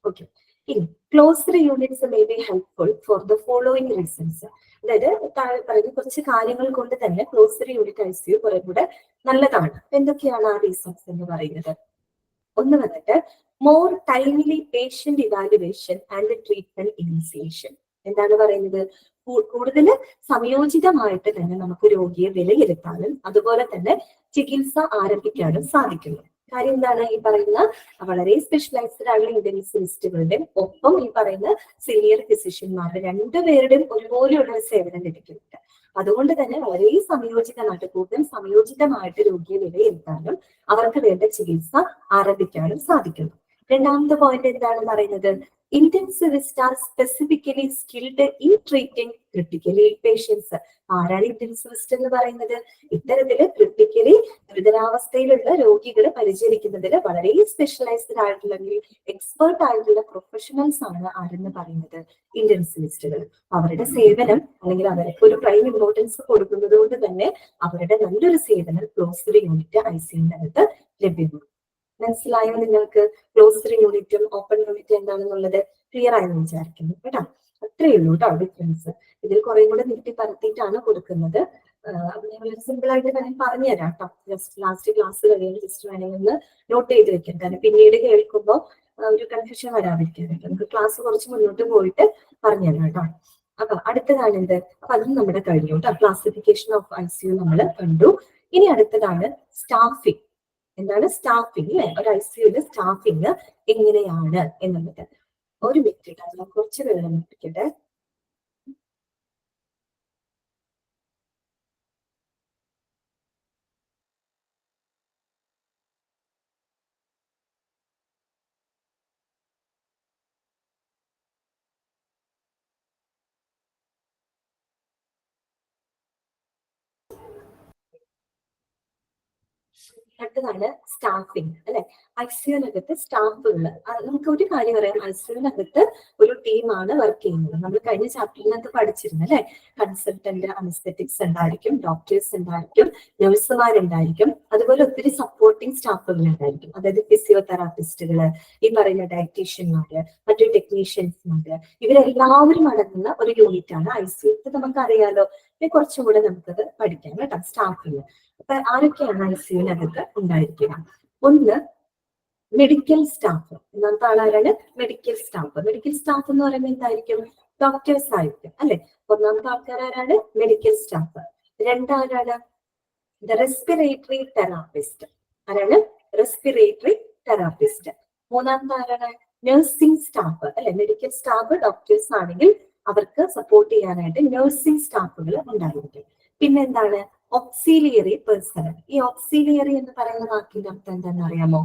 ഓക്കെ. ഇനി closer units may be helpful for the following reasons. അതായത് താഴെ പറയുന്ന കുറച്ച് കാര്യങ്ങൾ കൊണ്ട് തന്നെ ക്ലോസറി യൂണിറ്റ് ICU കുറെ കൂടെ നല്ലതാണ്. എന്തൊക്കെയാണ് ആ റീസൺസ് എന്ന് പറയുന്നത്? ഒന്ന് വന്നിട്ട് more timely patient evaluation and treatment initiation. എന്താണ് പറയുന്നത്? കൂടുതൽ സംയോജിതമായിട്ട് തന്നെ നമുക്ക് രോഗിയെ വിലയിരുത്താനും അതുപോലെ തന്നെ ചികിത്സ ആരംഭിക്കാനും സാധിക്കുന്നു. കാര്യം എന്താണ്? ഈ പറയുന്ന വളരെ സ്പെഷ്യലൈസ്ഡ് ആയിട്ടുള്ള ഇന്റൻസിവിസ്റ്റുകളുടെ ഒപ്പം ഈ പറയുന്ന സീനിയർ ഫിസിഷ്യന്മാരുടെ രണ്ടുപേരുടെയും ഒരുപോലെയുള്ള ഒരു സേവനം ലഭിക്കുന്നുണ്ട്. അതുകൊണ്ട് തന്നെ വളരെ സംയോജിതമായിട്ട്, കൂടുതൽ സംയോജിതമായിട്ട് രോഗിയെ വിലയിരുത്താനും അവർക്ക് വേണ്ട ചികിത്സ ആരംഭിക്കാനും സാധിക്കുന്നു. രണ്ടാമത്തെ പോയിന്റ് എന്താണെന്ന് പറയുന്നത്? Intensivists are specifically skilled in treating critically ill patients. ആരാണ് ഇന്റൻസിവിസ്റ്റ് എന്ന് പറയുന്നത്? ഇത്തരത്തില് ക്രിട്ടിക്കലി ഗുരുതരാവസ്ഥയിലുള്ള രോഗികളെ പരിചരിക്കുന്നതിൽ വളരെ സ്പെഷ്യലൈസ്ഡ് ആയിട്ടുള്ള എക്സ്പേർട്ട് ആയിട്ടുള്ള പ്രൊഫഷണൽസ് ആണ് ആരെന്ന് പറയുന്നത്? ഇന്റൻസിവിസ്റ്റുകൾ. അവരുടെ സേവനം അല്ലെങ്കിൽ അവർക്ക് ഒരു പ്രൈം ഇമ്പോർട്ടൻസ് കൊടുക്കുന്നത് കൊണ്ട് തന്നെ അവരുടെ നല്ലൊരു സേവനം ക്ലോസറി യൂണിറ്റ് ICUവിനകത്ത് ലഭ്യമാണ്. മനസ്സിലായോ നിങ്ങൾക്ക്? ക്ലോസറി യൂണിറ്റും ഓപ്പൺ യൂണിറ്റും എന്താണെന്നുള്ളത് ക്ലിയർ ആയെന്ന് വിചാരിക്കുന്നു കേട്ടോ. അത്രയേ ഉള്ളൂ കേട്ടോ ഡിഫറൻസ്. ഇതിൽ കുറെ കൂടെ നീട്ടി പരത്തിയിട്ടാണ് കൊടുക്കുന്നത്. അപ്പൊ ഞങ്ങൾ സിമ്പിൾ ആയിട്ട് കാര്യം പറഞ്ഞു തരാം കേട്ടോ. ജസ്റ്റ് ലാസ്റ്റ് ക്ലാസ് കഴിയുമ്പോൾ ജസ്റ്റ് വേണമെങ്കിൽ ഒന്ന് നോട്ട് ചെയ്ത് വെക്കാം. കാരണം പിന്നീട് കേൾക്കുമ്പോൾ ഒരു കൺഫ്യൂഷൻ വരാതിരിക്കാനായിട്ട് നമുക്ക് ക്ലാസ് കുറച്ച് മുന്നോട്ട് പോയിട്ട് പറഞ്ഞു തരാം കേട്ടോ. അപ്പൊ അടുത്തതാണ് എന്ത്? അപ്പൊ അതും നമ്മുടെ കഴിഞ്ഞു കേട്ടോ. ക്ലാസിഫിക്കേഷൻ ഓഫ് ICU നമ്മൾ കണ്ടു. ഇനി അടുത്തതാണ് സ്റ്റാഫിംഗ്. എന്താണ് സ്റ്റാഫിംഗ് അല്ലെ? ഒരു ICUവിന്റെ സ്റ്റാഫിംഗ് എങ്ങനെയാണ് എന്നുള്ളത്. ഒരു മിനിറ്റ് ഞാൻ കുറച്ച് വെള്ളം ഇട്ടിക്കട്ടെ. അടുത്തതാണ് സ്റ്റാഫിംഗ് അല്ലെ. ICUവിനകത്ത് സ്റ്റാഫുകൾ, നമുക്ക് ഒരു കാര്യം പറയാം. ICUവിനകത്ത് ഒരു ടീമാണ് വർക്ക് ചെയ്യുന്നത്. നമ്മൾ കഴിഞ്ഞ ചാപ്റ്ററിനകത്ത് പഠിച്ചിരുന്നു അല്ലെ. കൺസൾട്ടന്റ് അനസ്തെറ്റിക്സ് ഉണ്ടായിരിക്കും, ഡോക്ടേഴ്സ് ഉണ്ടായിരിക്കും, നഴ്സുമാരുണ്ടായിരിക്കും, അതുപോലെ ഒത്തിരി സപ്പോർട്ടിംഗ് സ്റ്റാഫുകൾ ഉണ്ടായിരിക്കും. അതായത് ഫിസിയോതെറാപ്പിസ്റ്റുകള്, ഈ പറയുന്ന ഡയറ്റീഷ്യന്മാര്, മറ്റു ടെക്നീഷ്യൻസ്മാര്, ഇവരെല്ലാവരും അടങ്ങുന്ന ഒരു യൂണിറ്റ് ആണ് ICU. ഇത് നമുക്കറിയാലോ. കുറച്ചും കൂടെ നമുക്കത് പഠിക്കാം കേട്ടോ. സ്റ്റാഫിങ് അപ്പൊ ആരൊക്കെയാണ് ICUവിനകത്ത് ഉണ്ടായിരിക്കുക? ഒന്ന് മെഡിക്കൽ സ്റ്റാഫ്. ഒന്നാമത്തെ ആളാരാണ്? Medical staff. മെഡിക്കൽ സ്റ്റാഫ് എന്ന് പറയുമ്പോൾ എന്തായിരിക്കും? ഡോക്ടേഴ്സ് ആയിരിക്കും അല്ലെ. ഒന്നാമത്തെ ആൾക്കാരാണ് മെഡിക്കൽ സ്റ്റാഫ്. രണ്ടാരാണ്? Respiratory therapist. ആരാണ്? Respiratory therapist. മൂന്നാമത്തെ ആരാണ്? നഴ്സിംഗ് സ്റ്റാഫ് അല്ലെ. മെഡിക്കൽ സ്റ്റാഫ് ഡോക്ടേഴ്സ് ആണെങ്കിൽ അവർക്ക് സപ്പോർട്ട് ചെയ്യാനായിട്ട് നഴ്സിംഗ് സ്റ്റാഫുകൾ ഉണ്ടായിരിക്കും. പിന്നെന്താണ്? Auxiliary personal. ഈ ഓക്സിലിയറി എന്ന് പറയുന്ന വാക്കിന്റെ അർത്ഥം എന്താണെന്ന് അറിയാമോ?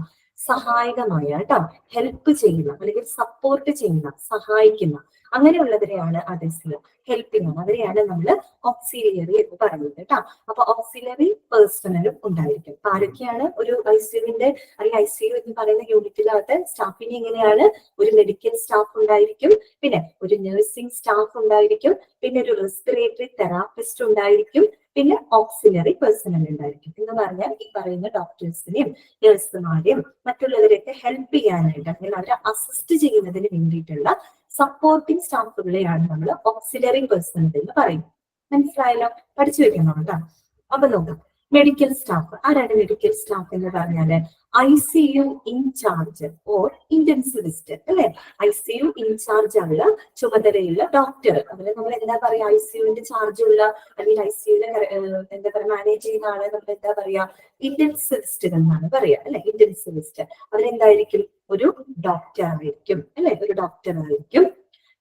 സഹായകമായ കേട്ടോ, ഹെൽപ്പ് ചെയ്യുന്ന അല്ലെങ്കിൽ സപ്പോർട്ട് ചെയ്യുന്ന, സഹായിക്കുന്ന. അങ്ങനെയുള്ളവരെയാണ് അതേസിൽ ഹെൽപ്പിംഗ് ആണ്, അവരെയാണ് നമ്മൾ ഓക്സിലിയറി എന്ന് പറയുന്നത് കേട്ടോ. അപ്പൊ ഓക്സിലറി പേഴ്സണലും ഉണ്ടായിരിക്കും. അപ്പൊ ആരൊക്കെയാണ് ഒരു ഐസിയുവിന്റെ അല്ലെങ്കിൽ ICU എന്ന് പറയുന്ന യൂണിറ്റിനകത്ത് സ്റ്റാഫിന് എങ്ങനെയാണ്? ഒരു മെഡിക്കൽ സ്റ്റാഫ് ഉണ്ടായിരിക്കും, പിന്നെ ഒരു നഴ്സിംഗ് സ്റ്റാഫ് ഉണ്ടായിരിക്കും, പിന്നെ ഒരു റെസ്പിറേറ്ററി തെറാപ്പിസ്റ്റ് ഉണ്ടായിരിക്കും, പിന്നെ ഓക്സിലറി പേഴ്സണൽ ഉണ്ടായിരിക്കും. എന്ന് പറഞ്ഞാൽ ഈ പറയുന്ന ഡോക്ടേഴ്സിനെയും നഴ്സുമാരെയും മറ്റുള്ളവരെയൊക്കെ ഹെൽപ്പ് ചെയ്യാനായിട്ട് അല്ലെങ്കിൽ അവരെ അസിസ്റ്റ് ചെയ്യുന്നതിന് വേണ്ടിയിട്ടുള്ള സപ്പോർട്ടിംഗ് സ്റ്റാഫുകളെയാണ് നമ്മൾ ഓക്സിലറി പേഴ്സണൽ എന്ന് പറയുന്നത്. മനസ്സിലായല്ലോ? പഠിച്ചു വെക്കണം കേട്ടോ. അപ്പൊ നോക്കാം, മെഡിക്കൽ സ്റ്റാഫ്. ആരാണ് മെഡിക്കൽ സ്റ്റാഫ് എന്ന് പറഞ്ഞാല്? ICU ഇൻചാർജ് ഓർ ഇന്റൻസിവിസ്റ്റ് അല്ലെ? ICU ഇൻചാർജ് ഉള്ള ചുമതലയുള്ള ഡോക്ടർ, അവരെ നമ്മൾ എന്താ പറയാ? ICUവിന്റെ ചാർജുള്ള അല്ലെങ്കിൽ ICUവിനെ എന്താ പറയാ മാനേജ് ചെയ്യുന്ന ആളെ നമ്മൾ എന്താ പറയാ? ഇന്റൻസിവിസ്റ്റ് എന്നാണ് പറയാ അല്ലെ? ഇന്റൻസിവിസ്റ്റ് അവരെന്തായിരിക്കും? ഒരു ഡോക്ടർ ആയിരിക്കും അല്ലെ? ഒരു ഡോക്ടർ ആയിരിക്കും.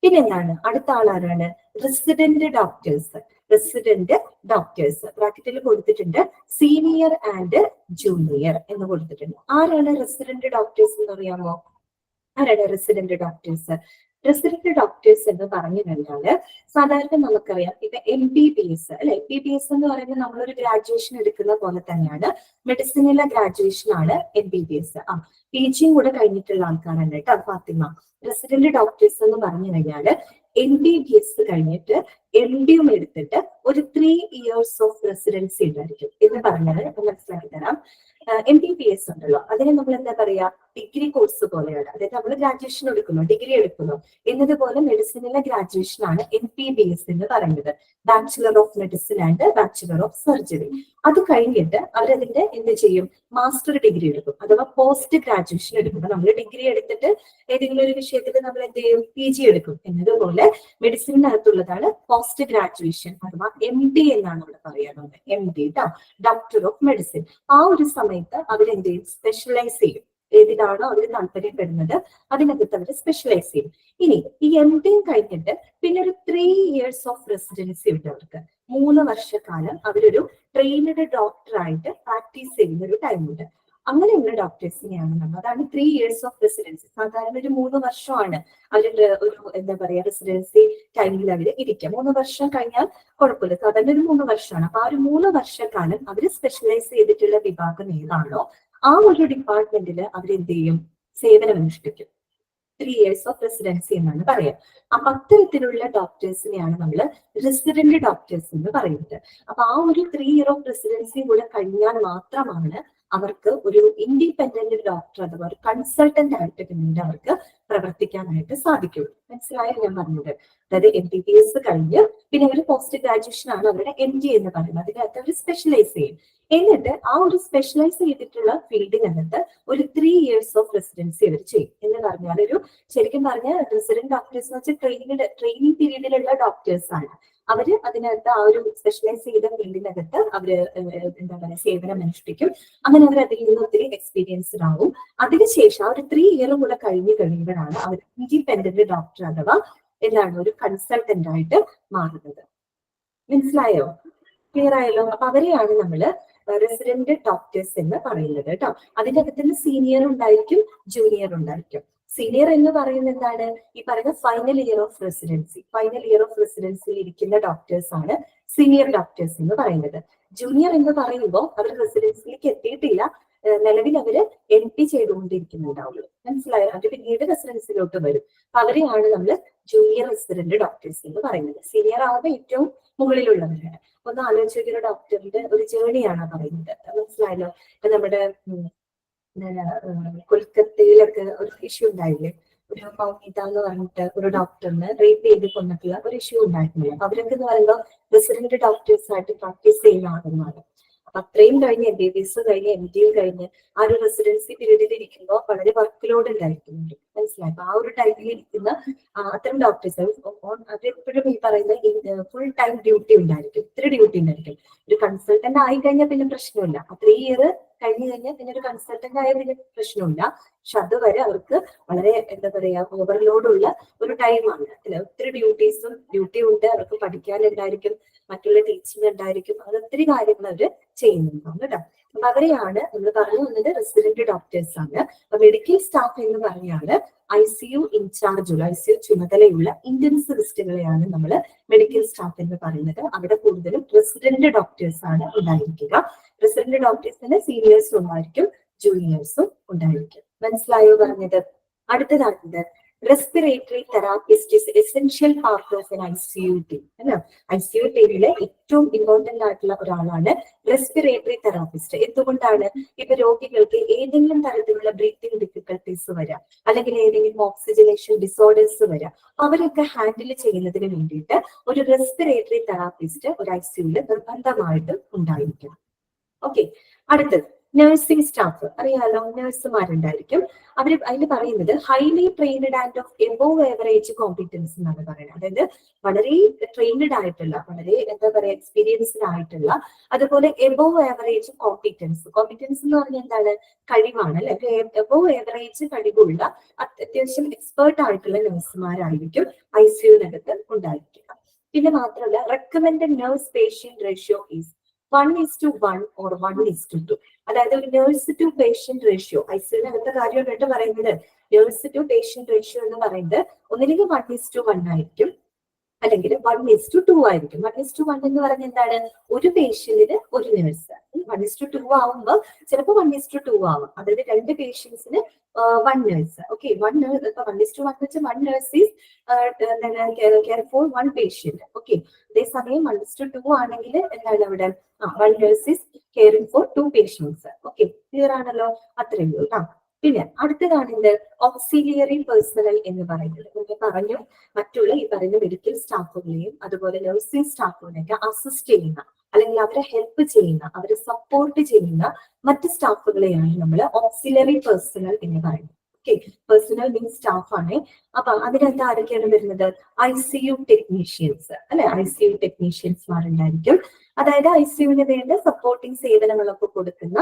പിന്നെന്താണ്? അടുത്ത ആളാരാണ്? Resident doctors. റെസിഡന്റ് ഡോക്ടേഴ്സ് ബ്രാക്കറ്റിൽ കൊടുത്തിട്ടുണ്ട്, സീനിയർ ആൻഡ് ജൂനിയർ എന്ന് കൊടുത്തിട്ടുണ്ട്. ആരാണ് റെസിഡന്റ് ഡോക്ടേഴ്സ് എന്ന് അറിയാമോ? ആരാണ് റെസിഡന്റ് ഡോക്ടേഴ്സ്? റെസിഡന്റ് ഡോക്ടേഴ്സ് എന്ന് പറഞ്ഞു കഴിഞ്ഞാല് സാധാരണ നമുക്കറിയാം ഇപ്പൊ MBBS അല്ലെ? MBBS എന്ന് പറയുന്നത് നമ്മളൊരു ഗ്രാജുവേഷൻ എടുക്കുന്ന പോലെ തന്നെയാണ്. മെഡിസിനിലെ ഗ്രാജുവേഷൻ ആണ് MBBS. PGയും കൂടെ കഴിഞ്ഞിട്ടുള്ള ആൾക്കാരാണ് കേട്ടോ ഫാത്തിമ. റെസിഡന്റ് ഡോക്ടേഴ്സ് എന്ന് പറഞ്ഞു കഴിഞ്ഞാല് MBBS കഴിഞ്ഞിട്ട് MDയും എടുത്തിട്ട് ഒരു 3 years ഓഫ് റെസിഡൻസി ഉണ്ടായിരിക്കും എന്ന് പറഞ്ഞാൽ മനസ്സിലാക്കി തരാം. MBBS ഉണ്ടല്ലോ, അതിനെ നമ്മൾ എന്താ പറയാ? ഡിഗ്രി കോഴ്സ് പോലെയാണ്. അതായത് നമ്മൾ ഗ്രാജുവേഷൻ എടുക്കുന്നു, ഡിഗ്രി എടുക്കുന്നു എന്നതുപോലെ മെഡിസിനിലെ ഗ്രാജുവേഷൻ ആണ് MBBS എന്ന് പറയുന്നത്. Bachelor of medicine and bachelor of surgery. അത് കഴിഞ്ഞിട്ട് അവരതിന്റെ എന്ത് ചെയ്യും? മാസ്റ്റർ ഡിഗ്രി എടുക്കും അഥവാ പോസ്റ്റ് ഗ്രാജുവേഷൻ എടുക്കും. നമ്മൾ ഡിഗ്രി എടുത്തിട്ട് ഏതെങ്കിലും ഒരു വിഷയത്തിൽ നമ്മൾ എന്ത് ചെയ്യും? PG എടുക്കും. എന്നതുപോലെ മെഡിസിനകത്തുള്ളതാണ് പോസ്റ്റ് ഗ്രാജുവേഷൻ അഥവാ MD എന്നാണ് അവിടെ പറയുന്നത്. MD ട്ടോ, ഡോക്ടർ ഓഫ് മെഡിസിൻ. ആ ഒരു സമയത്ത് അവരെന്ത് ചെയ്യും? സ്പെഷ്യലൈസ് ചെയ്യും. ഏതിനാണോ അവർ താല്പര്യപ്പെടുന്നത് അതിനകത്ത് അവർ സ്പെഷ്യലൈസ് ചെയ്യും. ഇനി ഈ MDയും കഴിഞ്ഞിട്ട് പിന്നെ ഒരു 3 years ഓഫ് റെസിഡൻസി ഉണ്ട് അവർക്ക്. 3 വർഷക്കാലം അവരൊരു ട്രെയിനഡ് ഡോക്ടറായിട്ട് പ്രാക്ടീസ് ചെയ്യുന്ന ഒരു ടൈമുണ്ട്. അങ്ങനെയുള്ള ഡോക്ടേഴ്സിനെയാണ് നമ്മൾ, അതാണ് 3 years ഓഫ് റെസിഡൻസി. സാധാരണ ഒരു 3 വർഷമാണ് അവരുടെ ഒരു എന്താ പറയാ റെസിഡൻസി ടൈമിൽ അവർ ഇരിക്കുക. 3 വർഷം കഴിഞ്ഞാൽ കുഴപ്പമില്ല, സാധാരണ ഒരു 3 വർഷമാണ്. അപ്പൊ ആ ഒരു 3 വർഷക്കാലം അവർ സ്പെഷ്യലൈസ് ചെയ്തിട്ടുള്ള വിഭാഗം ഏതാണോ ആ ഒരു ഡിപ്പാർട്ട്മെന്റിൽ അവരെന്ത് ചെയ്യും? സേവനം അനുഷ്ഠിക്കും. 3 years ഓഫ് റെസിഡൻസി എന്നാണ് പറയാം. അപ്പൊ അത്തരത്തിലുള്ള ഡോക്ടേഴ്സിനെയാണ് നമ്മൾ റെസിഡന്റ് ഡോക്ടേഴ്സ് എന്ന് പറയുന്നത്. അപ്പൊ ആ ഒരു 3 year ഓഫ് റെസിഡൻസി കൂടെ കഴിഞ്ഞാൽ മാത്രമാണ് അവർക്ക് ഒരു ഇൻഡിപെൻഡന്റ് ഡോക്ടർ അഥവാ ഒരു കൺസൾട്ടന്റ് ആയിട്ട് പിന്നീട് അവർക്ക് പ്രവർത്തിക്കാനായിട്ട് സാധിക്കുള്ളൂ. മനസ്സിലായോ ഞാൻ പറഞ്ഞത്? അതായത് MBBS കഴിഞ്ഞ് പിന്നെ അവർ പോസ്റ്റ് ഗ്രാജുവേഷൻ ആണ് അവരുടെ MD എന്ന് പറയുന്നത്. അതിനകത്ത് അവർ സ്പെഷ്യലൈസ് ചെയ്യും. എന്നിട്ട് ആ ഒരു സ്പെഷ്യലൈസ് ചെയ്തിട്ടുള്ള ഫീൽഡിനകത്ത് ഒരു 3 years ഓഫ് റെസിഡൻസി അവർ ചെയ്യും. എന്ന് പറഞ്ഞാൽ ഒരു ശരിക്കും പറഞ്ഞ റെസിഡന്റ് ഡോക്ടേഴ്സ് എന്ന് വെച്ചാൽ ട്രെയിനിങ് പീരീഡിലുള്ള ഡോക്ടേഴ്സ് ആണ്. അവര് അതിനകത്ത് ആ ഒരു സ്പെഷ്യലൈസ് ചെയ്ത ഫീൽഡിനകത്ത് അവര് എന്താ പറയുക സേവനം അനുഷ്ഠിക്കും. അങ്ങനെ അവർ അതിൽ നിന്ന് ഒത്തിരി എക്സ്പീരിയൻസ്ഡ് ആവും. അതിനുശേഷം ആ ഒരു 3 year കൂടെ കഴിയുമ്പോഴാണ് അവർ ഇൻഡിപെൻഡന്റ് ഡോക്ടർ അഥവാ എന്താണ് ഒരു കൺസൾട്ടന്റ് ആയിട്ട് മാറുന്നത്. മനസ്സിലായോ? ക്ലിയർ ആയല്ലോ? അപ്പൊ അവരെയാണ് നമ്മള് റെസിഡന്റ് ഡോക്ടേഴ്സ് എന്ന് പറയുന്നത് കേട്ടോ. അതിന്റെ അകത്ത് സീനിയർ ഉണ്ടായിരിക്കും, ജൂനിയർ ഉണ്ടായിരിക്കും. സീനിയർ എന്ന് പറയുന്നത് എന്താണ്? ഈ പറയുന്ന final year of residency. Final year of റെസിഡൻസിയിൽ ഇരിക്കുന്ന ഡോക്ടേഴ്സ് ആണ് സീനിയർ ഡോക്ടേഴ്സ് എന്ന് പറയുന്നത്. ജൂനിയർ എന്ന് പറയുമ്പോൾ അവർ റെസിഡൻസിയിലേക്ക് എത്തിയിട്ടില്ല, നിലവിൽ അവര് MD ചെയ്തുകൊണ്ടിരിക്കുന്നുണ്ടാവുള്ളൂ. മനസ്സിലായോ? അത് പിന്നീട് റെസിഡൻസിലോട്ട് വരും. അപ്പൊ അവരെയാണ് നമ്മൾ ജൂനിയർ റെസിഡന്റ് ഡോക്ടേഴ്സ് എന്ന് പറയുന്നത്. സീനിയർ ആവുമ്പോൾ ഏറ്റവും മുകളിലുള്ളവരാണ്. ഒന്ന് ആലോചിക്കുന്ന ഡോക്ടറിന്റെ ഒരു ജേണിയാണ് പറയുന്നത്. മനസ്സിലായല്ലോ? ഇപ്പൊ നമ്മുടെ കൊൽക്കത്തയിലൊക്കെ ഒരു ഇഷ്യൂ ഉണ്ടായില്ലേ? ഒരു മൗനിത എന്ന് പറഞ്ഞിട്ട് ഒരു ഡോക്ടറിന് റേപ്പ് ചെയ്ത് കൊന്നിട്ടുള്ള ഒരു ഇഷ്യൂ ഉണ്ടായിരുന്നില്ല. അപ്പൊ അവരൊക്കെ എന്ന് പറയുമ്പോൾ റെസിഡന്റ് ഡോക്ടേഴ്സ് ആയിട്ട് പ്രാക്ടീസ് ചെയ്യുന്ന ആളുകളാണ്. അപ്പൊ അത്രയും കഴിഞ്ഞ് MBBS കഴിഞ്ഞ് MDയും കഴിഞ്ഞ് ആ ഒരു റെസിഡൻസി പീരീഡിൽ ഇരിക്കുമ്പോൾ വളരെ വർക്ക് ലോഡ് ഉണ്ടായിരിക്കുന്നുണ്ട്. മനസ്സിലായി? അപ്പൊ ആ ഒരു ടൈമിൽ ഇരിക്കുന്ന അത്തരം ഡോക്ടേഴ്സ് അവരെപ്പോഴും ഈ പറയുന്ന ഫുൾ ടൈം ഡ്യൂട്ടി ഉണ്ടായിരിക്കും. ഇത്തിരി ഡ്യൂട്ടി ഉണ്ടായിരിക്കും. ഒരു കൺസൾട്ടന്റ് ആയി കഴിഞ്ഞാൽ പിന്നെ പ്രശ്നമില്ല. 3 year കഴിഞ്ഞു കഴിഞ്ഞാൽ പിന്നെ ഒരു കൺസൾട്ടന്റ് ആയ പിന്നെ പ്രശ്നമില്ല. പക്ഷെ അതുവരെ അവർക്ക് വളരെ എന്താ പറയാ ഓവർലോഡുള്ള ഒരു ടൈമാണ്. ഒത്തിരി ഡ്യൂട്ടി ഉണ്ട്. അവർക്ക് പഠിക്കാനുണ്ടായിരിക്കും, മറ്റുള്ള ടീച്ചിങ് ഉണ്ടായിരിക്കും. അത് ഒത്തിരി കാര്യങ്ങൾ അവര് ചെയ്യുന്നുണ്ടാവും കേട്ടോ. അപ്പൊ അവരെയാണ് നമ്മൾ പറഞ്ഞു വന്നത് റെസിഡന്റ് ഡോക്ടേഴ്സ് ആണ്. അപ്പൊ മെഡിക്കൽ സ്റ്റാഫ് എന്ന് പറഞ്ഞാല് ICU ഇൻചാർജുള്ള ICU ചുമതലയുള്ള ഇന്റൻസിവിസ്റ്റുകളെയാണ് നമ്മൾ മെഡിക്കൽ സ്റ്റാഫ് എന്ന് പറയുന്നത്. അവിടെ കൂടുതലും റെസിഡന്റ് ഡോക്ടേഴ്സ് ആണ് ഉണ്ടായിരിക്കുക. റെസിഡന്റ് ഡോക്ടേഴ്സിന് സീനിയേഴ്സും ഉണ്ടായിരിക്കും, ജൂനിയേഴ്സും ഉണ്ടായിരിക്കും. മനസ്സിലായോ പറഞ്ഞത്? അടുത്തതാണിത് respiratory therapist is essential part of an ICU team അല്ലെ. ICU ടീമിലെ ഏറ്റവും ഇമ്പോർട്ടന്റ് ആയിട്ടുള്ള ഒരാളാണ് റെസ്പിറേറ്ററി തെറാപ്പിസ്റ്റ്. എന്തുകൊണ്ടാണ്? ഇപ്പൊ രോഗികൾക്ക് ഏതെങ്കിലും തരത്തിലുള്ള ബ്രീത്തിങ് ഡിഫിക്കൽട്ടീസ് വരാം, അല്ലെങ്കിൽ ഏതെങ്കിലും ഓക്സിജനേഷൻ ഡിസോർഡേഴ്സ് വരാം, അവരൊക്കെ ഹാൻഡിൽ ചെയ്യുന്നതിന് വേണ്ടിയിട്ട് ഒരു റെസ്പിറേറ്ററി തെറാപ്പിസ്റ്റ് ഒരു ICUവിൽ നിർബന്ധമായിട്ടും ഉണ്ടായിരിക്കണം. ഓക്കെ, അടുത്തത് നഴ്സിംഗ് സ്റ്റാഫ്. അറിയാലോ, നഴ്സുമാരുണ്ടായിരിക്കും. അവർ അതിൽ പറയുന്നത് highly trained and of above average competence എന്നാണ് പറയുന്നത്. അതായത് വളരെ ട്രെയിൻഡ് ആയിട്ടുള്ള, വളരെ എന്താ പറയുക, എക്സ്പീരിയൻസ്ഡ് ആയിട്ടുള്ള, അതുപോലെ എബോവ് എവറേജ് കോമ്പിറ്റൻസ്. കോമ്പിറ്റൻസ് എന്ന് പറഞ്ഞാൽ എന്താണ്? കഴിവാണ് അല്ലെ. എബോവ് എവറേജ് കഴിവുള്ള അത്യാവശ്യം എക്സ്പേർട്ട് ആയിട്ടുള്ള നഴ്സുമാരായിരിക്കും ICUവിനകത്ത് ഉണ്ടായിരിക്കുക. പിന്നെ മാത്രമല്ല recommended nurse patient ratio is 1:1 or 1:2. അതായത് ഒരു നേഴ്സ് ടു പേഷ്യന്റ് റേഷ്യോ ICUവിനകത്തെ കാര്യമായിട്ട് പറയുന്നത് നേഴ്സ് ടു പേഷ്യന്റ് റേഷ്യോ എന്ന് പറയുന്നത് ഒന്നില്ലെങ്കിൽ 1:1 ആയിരിക്കും, അല്ലെങ്കിൽ 1:2 ആയിരിക്കും. 1:1 എന്ന് പറഞ്ഞ എന്താണ്? ഒരു പേഷ്യന്റിന് ഒരു നേഴ്സ്. 1:2 ആവുമ്പോൾ ചിലപ്പോൾ 1:2 ആവും. അതായത് 2 പേഷ്യൻസിന് 1 നേഴ്സ്. Okay, 1 nurse. ഇപ്പൊ 1:1 വെച്ചാൽ 1 nurse is care for 1 patient. Okay, അതേസമയം 1:2 ആണെങ്കിൽ എന്താണ് അവിടെ? 1 nurse is caring for 2 patients. Okay, clear ആണല്ലോ? അത്രയേ ഉള്ളൂ കേട്ടോ. പിന്നെ അടുത്തതാണ് എന്ത്? ഓക്സിലിയറി പേഴ്സണൽ എന്ന് പറയുന്നത്. നമ്മൾ പറഞ്ഞു മറ്റുള്ള ഈ പറയുന്ന മെഡിക്കൽ സ്റ്റാഫുകളെയും അതുപോലെ നഴ്സിംഗ് സ്റ്റാഫുകളെയൊക്കെ അസിസ്റ്റ് ചെയ്യുന്ന, അല്ലെങ്കിൽ അവരെ ഹെൽപ്പ് ചെയ്യുന്ന, അവരെ സപ്പോർട്ട് ചെയ്യുന്ന മറ്റ് സ്റ്റാഫുകളെയാണ് നമ്മൾ ഓക്സിലറി പേഴ്സണൽ എന്ന് പറയുന്നത്. ഓക്കെ, പേഴ്സണൽ മീൻസ് സ്റ്റാഫ് ആണ്. അപ്പൊ അതിനകത്ത് ആരൊക്കെയാണ് വരുന്നത്? ICU ടെക്നീഷ്യൻസ് അല്ലെ. ICU ടെക്നീഷ്യൻസ്മാരുണ്ടായിരിക്കും. അതായത് ICUവിന് വേണ്ട സപ്പോർട്ടിങ് സേവനങ്ങളൊക്കെ കൊടുക്കുന്ന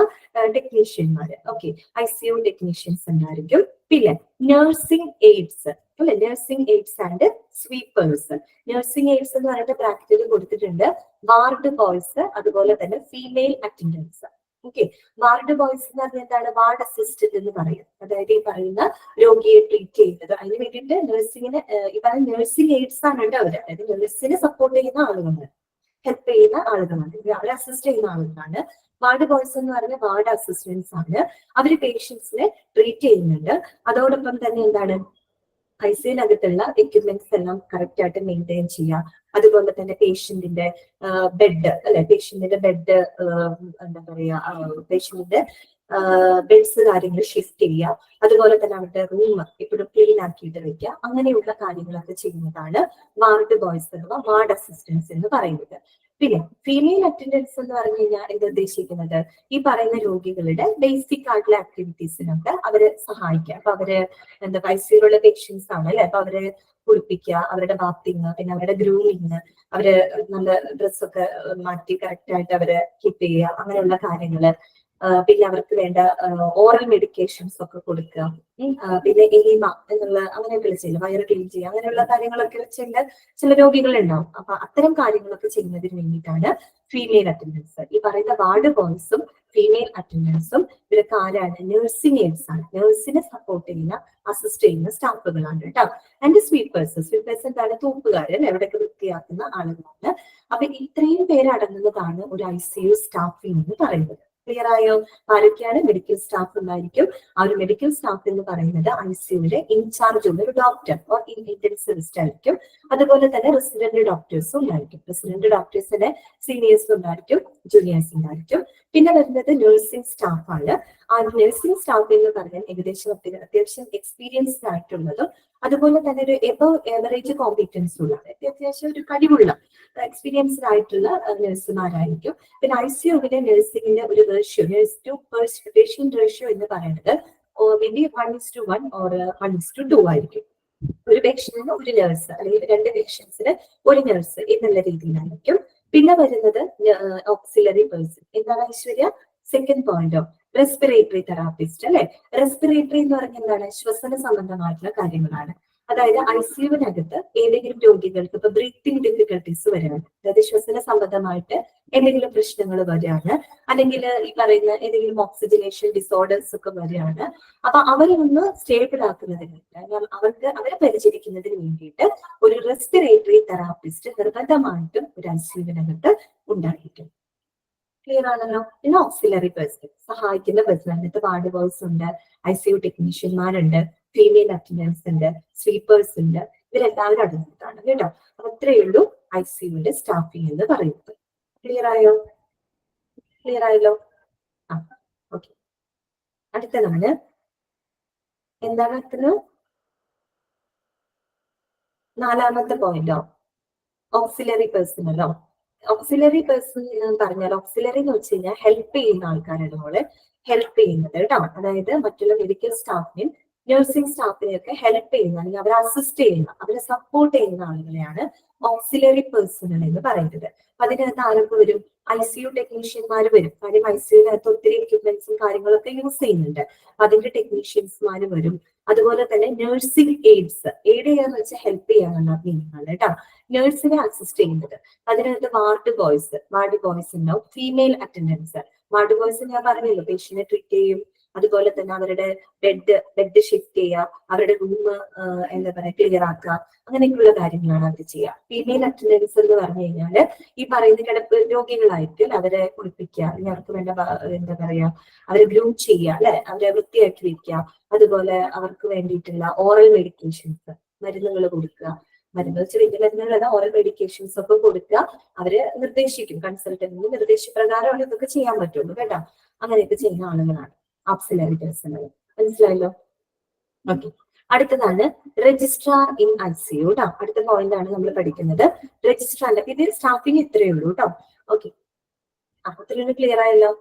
ടെക്നീഷ്യന്മാര്. ഓക്കെ, ICU ടെക്നീഷ്യൻസ് ഉണ്ടായിരിക്കും. പിന്നെ നഴ്സിംഗ് എയ്ഡ്സ് അല്ലെ. Nursing AIDS and sweepers. Nursing AIDS എന്ന് പറഞ്ഞിട്ട് ബ്രാക്കറ്റിൽ കൊടുത്തിട്ടുണ്ട് വാർഡ് ബോയ്സ്, അതുപോലെ തന്നെ female attendance. Okay, ward boys എന്ന് പറഞ്ഞാൽ എന്താണ്? വാർഡ് അസിസ്റ്റന്റ് എന്ന് പറയും. അതായത് ഈ പറയുന്ന രോഗിയെ ട്രീറ്റ് ചെയ്യുന്നത്. അതിന് വേണ്ടിയിട്ട് നഴ്സിംഗിന് ഈ പറയുന്ന നഴ്സിംഗ് എയ്ഡ്സ് ആണ് കേട്ടോ അവര്. അതായത് നഴ്സിനെ സപ്പോർട്ട് ചെയ്യുന്ന ആളുകളാണ്, ഹെൽപ്പ് ചെയ്യുന്ന ആളുകളാണ്, അവരെ അസിസ്റ്റ് ചെയ്യുന്ന ആളുകളാണ്. വാർഡ് ബോയ്സ് എന്ന് പറഞ്ഞാൽ വാർഡ് അസിസ്റ്റൻസ് ആണ്. അവര് പേഷ്യൻസിനെ ട്രീറ്റ് ചെയ്യുന്നുണ്ട്. അതോടൊപ്പം തന്നെ എന്താണ്? ICUവിനകത്തുള്ള എക്യുപ്മെന്റ്സ് എല്ലാം കറക്റ്റ് ആയിട്ട് മെയിൻറ്റെയിൻ ചെയ്യുക. അതുപോലെ തന്നെ പേഷ്യന്റിന്റെ ബെഡ് അല്ലെ, പേഷ്യന്റിന്റെ ബെഡ് എന്താ പറയാ, പേഷ്യന്റിന്റെ ബെഡ്സ് കാര്യങ്ങൾ ഷിഫ്റ്റ് ചെയ്യുക. അതുപോലെ തന്നെ അവരുടെ റൂം എപ്പോഴും ക്ലീൻ ആക്കിയിട്ട് വെക്കുക. അങ്ങനെയുള്ള കാര്യങ്ങളൊക്കെ ചെയ്യുന്നതാണ് വാർഡ് ബോയ്സ് അഥവാ വാർഡ് അസിസ്റ്റൻസ് എന്ന് പറയുന്നത്. പിന്നെ ഫീമെയിൽ അറ്റൻഡൻസ് എന്ന് പറഞ്ഞു കഴിഞ്ഞാൽ എന്ത് ഉദ്ദേശിക്കുന്നത്? ഈ പറയുന്ന രോഗികളുടെ ബേസിക് ആയിട്ടുള്ള ആക്ടിവിറ്റീസിനൊക്കെ അവരെ സഹായിക്കുക. അപ്പൊ അവര് എന്താ ICUവിലുള്ള പേഷ്യൻസ് ആണ് അല്ലെ. അപ്പൊ അവരെ കുളിപ്പിക്കുക, അവരുടെ ബാത്തിങ്, പിന്നെ അവരുടെ ഗ്രൂമിങ്, അവര് നല്ല ഡ്രസ്സൊക്കെ മാറ്റി കറക്റ്റ് ആയിട്ട് അവരെ കീപ്പ് ചെയ്യുക, അങ്ങനെയുള്ള കാര്യങ്ങള്. പിന്നെ അവർക്ക് വേണ്ട ഓറൽ മെഡിക്കേഷൻസ് ഒക്കെ കൊടുക്കുക. പിന്നെ എനീമ എന്നുള്ള അങ്ങനെയൊക്കെ ചെയ്യില്ല, വയറ് ക്ലീൻ ചെയ്യുക, അങ്ങനെയുള്ള കാര്യങ്ങളൊക്കെ വെച്ചുകൊണ്ട് ചില രോഗികളുണ്ടാവും. അപ്പൊ അത്തരം കാര്യങ്ങളൊക്കെ ചെയ്യുന്നതിന് വേണ്ടിയിട്ടാണ് ഫീമെയിൽ അറ്റൻഡൻസ്. ഈ പറയുന്ന വാർഡ് ബോയ്സും ഫീമെയിൽ അറ്റൻഡൻസും ഇവരൊക്കെ ആരാണ്? നഴ്സിംഗ് എയ്ഡ്സ് ആണ്. നഴ്സിനെ സപ്പോർട്ട് ചെയ്യുന്ന, അസിസ്റ്റ് ചെയ്യുന്ന സ്റ്റാഫുകളാണ് കേട്ടോ. And sweepers. സ്വീപ്പേഴ്സ് എന്താണ്? തൂപ്പുകാരൻ, എവിടെയൊക്കെ വൃത്തിയാക്കുന്ന ആളുകളാണ്. അപ്പൊ ഇത്രയും പേരടങ്ങുന്നതാണ് ഒരു ICU സ്റ്റാഫിംഗ് എന്ന് പറയുന്നത്. ക്ലിയർ ആയോ? ആരൊക്കെയാണ്? മെഡിക്കൽ സ്റ്റാഫ് ഉണ്ടായിരിക്കും. ആ ഒരു മെഡിക്കൽ സ്റ്റാഫ് എന്ന് പറയുന്നത് ICUവിലെ ഇൻചാർജ് ഉള്ള ഒരു ഡോക്ടർ ഓർ ഇന്റൻസിവിസ്റ്റ് ആയിരിക്കും. അതുപോലെ തന്നെ റെസിഡന്റ് ഡോക്ടേഴ്സും ഉണ്ടായിരിക്കും. റെസിഡന്റ് ഡോക്ടേഴ്സിന്റെ സീനിയേഴ്സ് ഉണ്ടായിരിക്കും, ജൂനിയേഴ്സ് ഉണ്ടായിരിക്കും. പിന്നെ വരുന്നത് നഴ്സിംഗ് സ്റ്റാഫ് ആണ്. ആ നഴ്സിംഗ് സ്റ്റാഫ് എന്ന് പറഞ്ഞാൽ ഏകദേശം അത്യാവശ്യം എക്സ്പീരിയൻസ്ഡ് ആയിട്ടുള്ളതും അതുപോലെ തന്നെ ഒരു എബവ് എവറേജ് കോമ്പിറ്റൻസ് ഉള്ള, അത്യാവശ്യം ഒരു കഴിവുള്ള എക്സ്പീരിയൻസ്ഡ് ആയിട്ടുള്ള നഴ്സുമാരായിരിക്കും. പിന്നെ ICUവിലെ നഴ്സിംഗിന്റെ ഒരു ratio, nurse to patient ratio എന്ന് പറയുന്നത് മേബി 1:1 or 1:2 ആയിരിക്കും. ഒരു പേഷ്യന്റിന് ഒരു നഴ്സ്, അല്ലെങ്കിൽ 2 പേഷ്യൻസിന് ഒരു നഴ്സ് എന്നുള്ള രീതിയിലായിരിക്കും. പിന്നെ വരുന്നത് ഓക്സിലറി പേഴ്സൺ. എന്താണ് Aishwarya? Second point respiratory therapist അല്ലെ. റെസ്പിറേറ്ററി എന്ന് പറഞ്ഞാൽ എന്താണ്? ശ്വസന സംബന്ധമായിട്ടുള്ള കാര്യങ്ങളാണ്. അതായത് ICUവിനകത്ത് ഏതെങ്കിലും രോഗികൾക്ക് ഇപ്പൊ ബ്രീത്തിങ് ഡിഫിക്കൽട്ടീസ് വരികയാണ്, അതായത് ശ്വസന സംബന്ധമായിട്ട് എന്തെങ്കിലും പ്രശ്നങ്ങൾ വരികയാണ്, അല്ലെങ്കിൽ ഈ പറയുന്ന ഏതെങ്കിലും ഓക്സിജനേഷൻ ഡിസോർഡേഴ്സ് ഒക്കെ വരികയാണ്. അപ്പൊ അവരെ ഒന്ന് സ്റ്റേബിൾ ആക്കുന്നതിനായിട്ട് അവരെ പരിചരിക്കുന്നതിന് വേണ്ടിയിട്ട് ഒരു റെസ്പിറേറ്ററി തെറാപ്പിസ്റ്റ് നിർബന്ധമായിട്ടും ഒരു ICUവിനകത്ത് ഉണ്ടായിരിക്കും. ക്ലിയർ ആണല്ലോ. പിന്നെ ഓക്സിലറി പേഴ്സൺ, സഹായിക്കുന്ന പേഴ്സൺ, അതിനകത്ത് വാർഡ് ബോയ്സ് ഉണ്ട്, ICU ടെക്നീഷ്യന്മാരുണ്ട്, ഫീമെയിൽ അറ്റൻഡൻസ് ഉണ്ട്, സ്വീപ്പേഴ്സ് ഉണ്ട്, ഇവരെല്ലാവരും അടങ്ങിയിട്ടാണ് കേട്ടോ. അപ്പൊ അത്രയേ ഉള്ളൂ ICUവിന്റെ സ്റ്റാഫിംഗ് എന്ന് പറയുന്നത്. ക്ലിയർ ആയോ? ക്ലിയർ ആയല്ലോ? ആ, ഓക്കെ. അടുത്തതാണ് എന്താണ് അടുത്തത്? 4ാമത്തെ പോയിന്റോ? ഓക്സിലറി പേഴ്സണലോ? ഓക്സിലറി പേഴ്സൺ എന്ന് പറഞ്ഞാൽ ഓക്സിലറി എന്ന് വെച്ച് കഴിഞ്ഞാൽ ഹെൽപ്പ് ചെയ്യുന്ന ആൾക്കാരാണ് നമ്മള് ഹെൽപ്പ് ചെയ്യുന്നത് കേട്ടോ. അതായത് മറ്റുള്ള മെഡിക്കൽ സ്റ്റാഫിനെയും നഴ്സിംഗ് സ്റ്റാഫിനെയും ഒക്കെ ഹെൽപ്പ് ചെയ്യുന്ന, അല്ലെങ്കിൽ അവരെ അസിസ്റ്റ് ചെയ്യുന്ന, അവരെ സപ്പോർട്ട് ചെയ്യുന്ന ആളുകളെയാണ് ഓക്സിലറി പേഴ്സണൽ എന്ന് പറയുന്നത്. അതിനകത്ത് ആരൊക്കെ വരും? ICU ടെക്നീഷ്യന്മാർ വരും. കാര്യം ICUവിനകത്ത് ഒത്തിരി എക്യുപ്മെന്റ്സും കാര്യങ്ങളൊക്കെ യൂസ് ചെയ്യുന്നുണ്ട്. അതിന്റെ ടെക്നീഷ്യൻസ്മാർ വരും. അതുപോലെ തന്നെ നഴ്സിംഗ് എയ്ഡ്സ്, എയ്ഡ് ചെയ്യാന്ന് വെച്ചാൽ ഹെൽപ്പ് ചെയ്യാനാണ് മീനിങ്ങാണ് കേട്ടോ, നഴ്സിനെ അസിസ്റ്റ് ചെയ്യുന്നത്. അതിനകത്ത് വാർഡ് ബോയ്സ് ഉണ്ടാവും, ഫീമെയിൽ അറ്റൻഡൻസ്. വാർഡ് ബോയ്സ് ഞാൻ പറഞ്ഞല്ലോ, പേഷ്യന്റിനെ ട്രീറ്റ് ചെയ്യും, അതുപോലെ തന്നെ അവരുടെ ബെഡ് ഷിഫ്റ്റ് ചെയ്യുക, അവരുടെ റൂം എന്താ പറയാ ക്ലിയർ ആക്കുക, അങ്ങനെയൊക്കെയുള്ള കാര്യങ്ങളാണ് അവർ ചെയ്യുക. ഫീമെയിൽ അറ്റൻഡൻസ് എന്ന് പറഞ്ഞു കഴിഞ്ഞാല് ഈ പറയുന്ന കിടപ്പ് രോഗികളായിട്ട് അവരെ കുളിപ്പിക്കുക, അല്ലെങ്കിൽ അവർക്ക് വേണ്ട എന്താ പറയാ അവരെ ഗ്രൂം ചെയ്യുക, അല്ലെ, അവരെ വൃത്തിയാക്കി വെക്കുക. അതുപോലെ അവർക്ക് വേണ്ടിയിട്ടുള്ള ഓറൽ മെഡിക്കേഷൻസ്, മരുന്നുകൾ കൊടുക്കുക, വലിയ മരുന്നുകളല്ല, ഓറൽ മെഡിക്കേഷൻസ് ഒക്കെ കൊടുക്കുക. അവര് നിർദ്ദേശിക്കും, കൺസൾട്ടന്റിന്റെ നിർദ്ദേശപ്രകാരമാണ് ഇതൊക്കെ ചെയ്യാൻ പറ്റുള്ളൂ കേട്ടോ. അങ്ങനെയൊക്കെ ചെയ്യുന്ന ആളുകളാണ് ഓക്സിലറി പേഴ്സണൽ. മനസ്സിലായല്ലോ? ഓക്കെ. അടുത്തതാണ് രജിസ്ട്രാർ ഇൻ ICU കേട്ടോ. അടുത്ത പോയിന്റ് ആണ് നമ്മൾ പഠിക്കുന്നത്, രജിസ്ട്രാറിന്റെ. ഇത് സ്റ്റാഫിങ് ഇത്രയേ ഉള്ളൂ കേട്ടോ. ഓക്കെ, അത്രയൊന്ന് ക്ലിയർ ആയല്ലോ?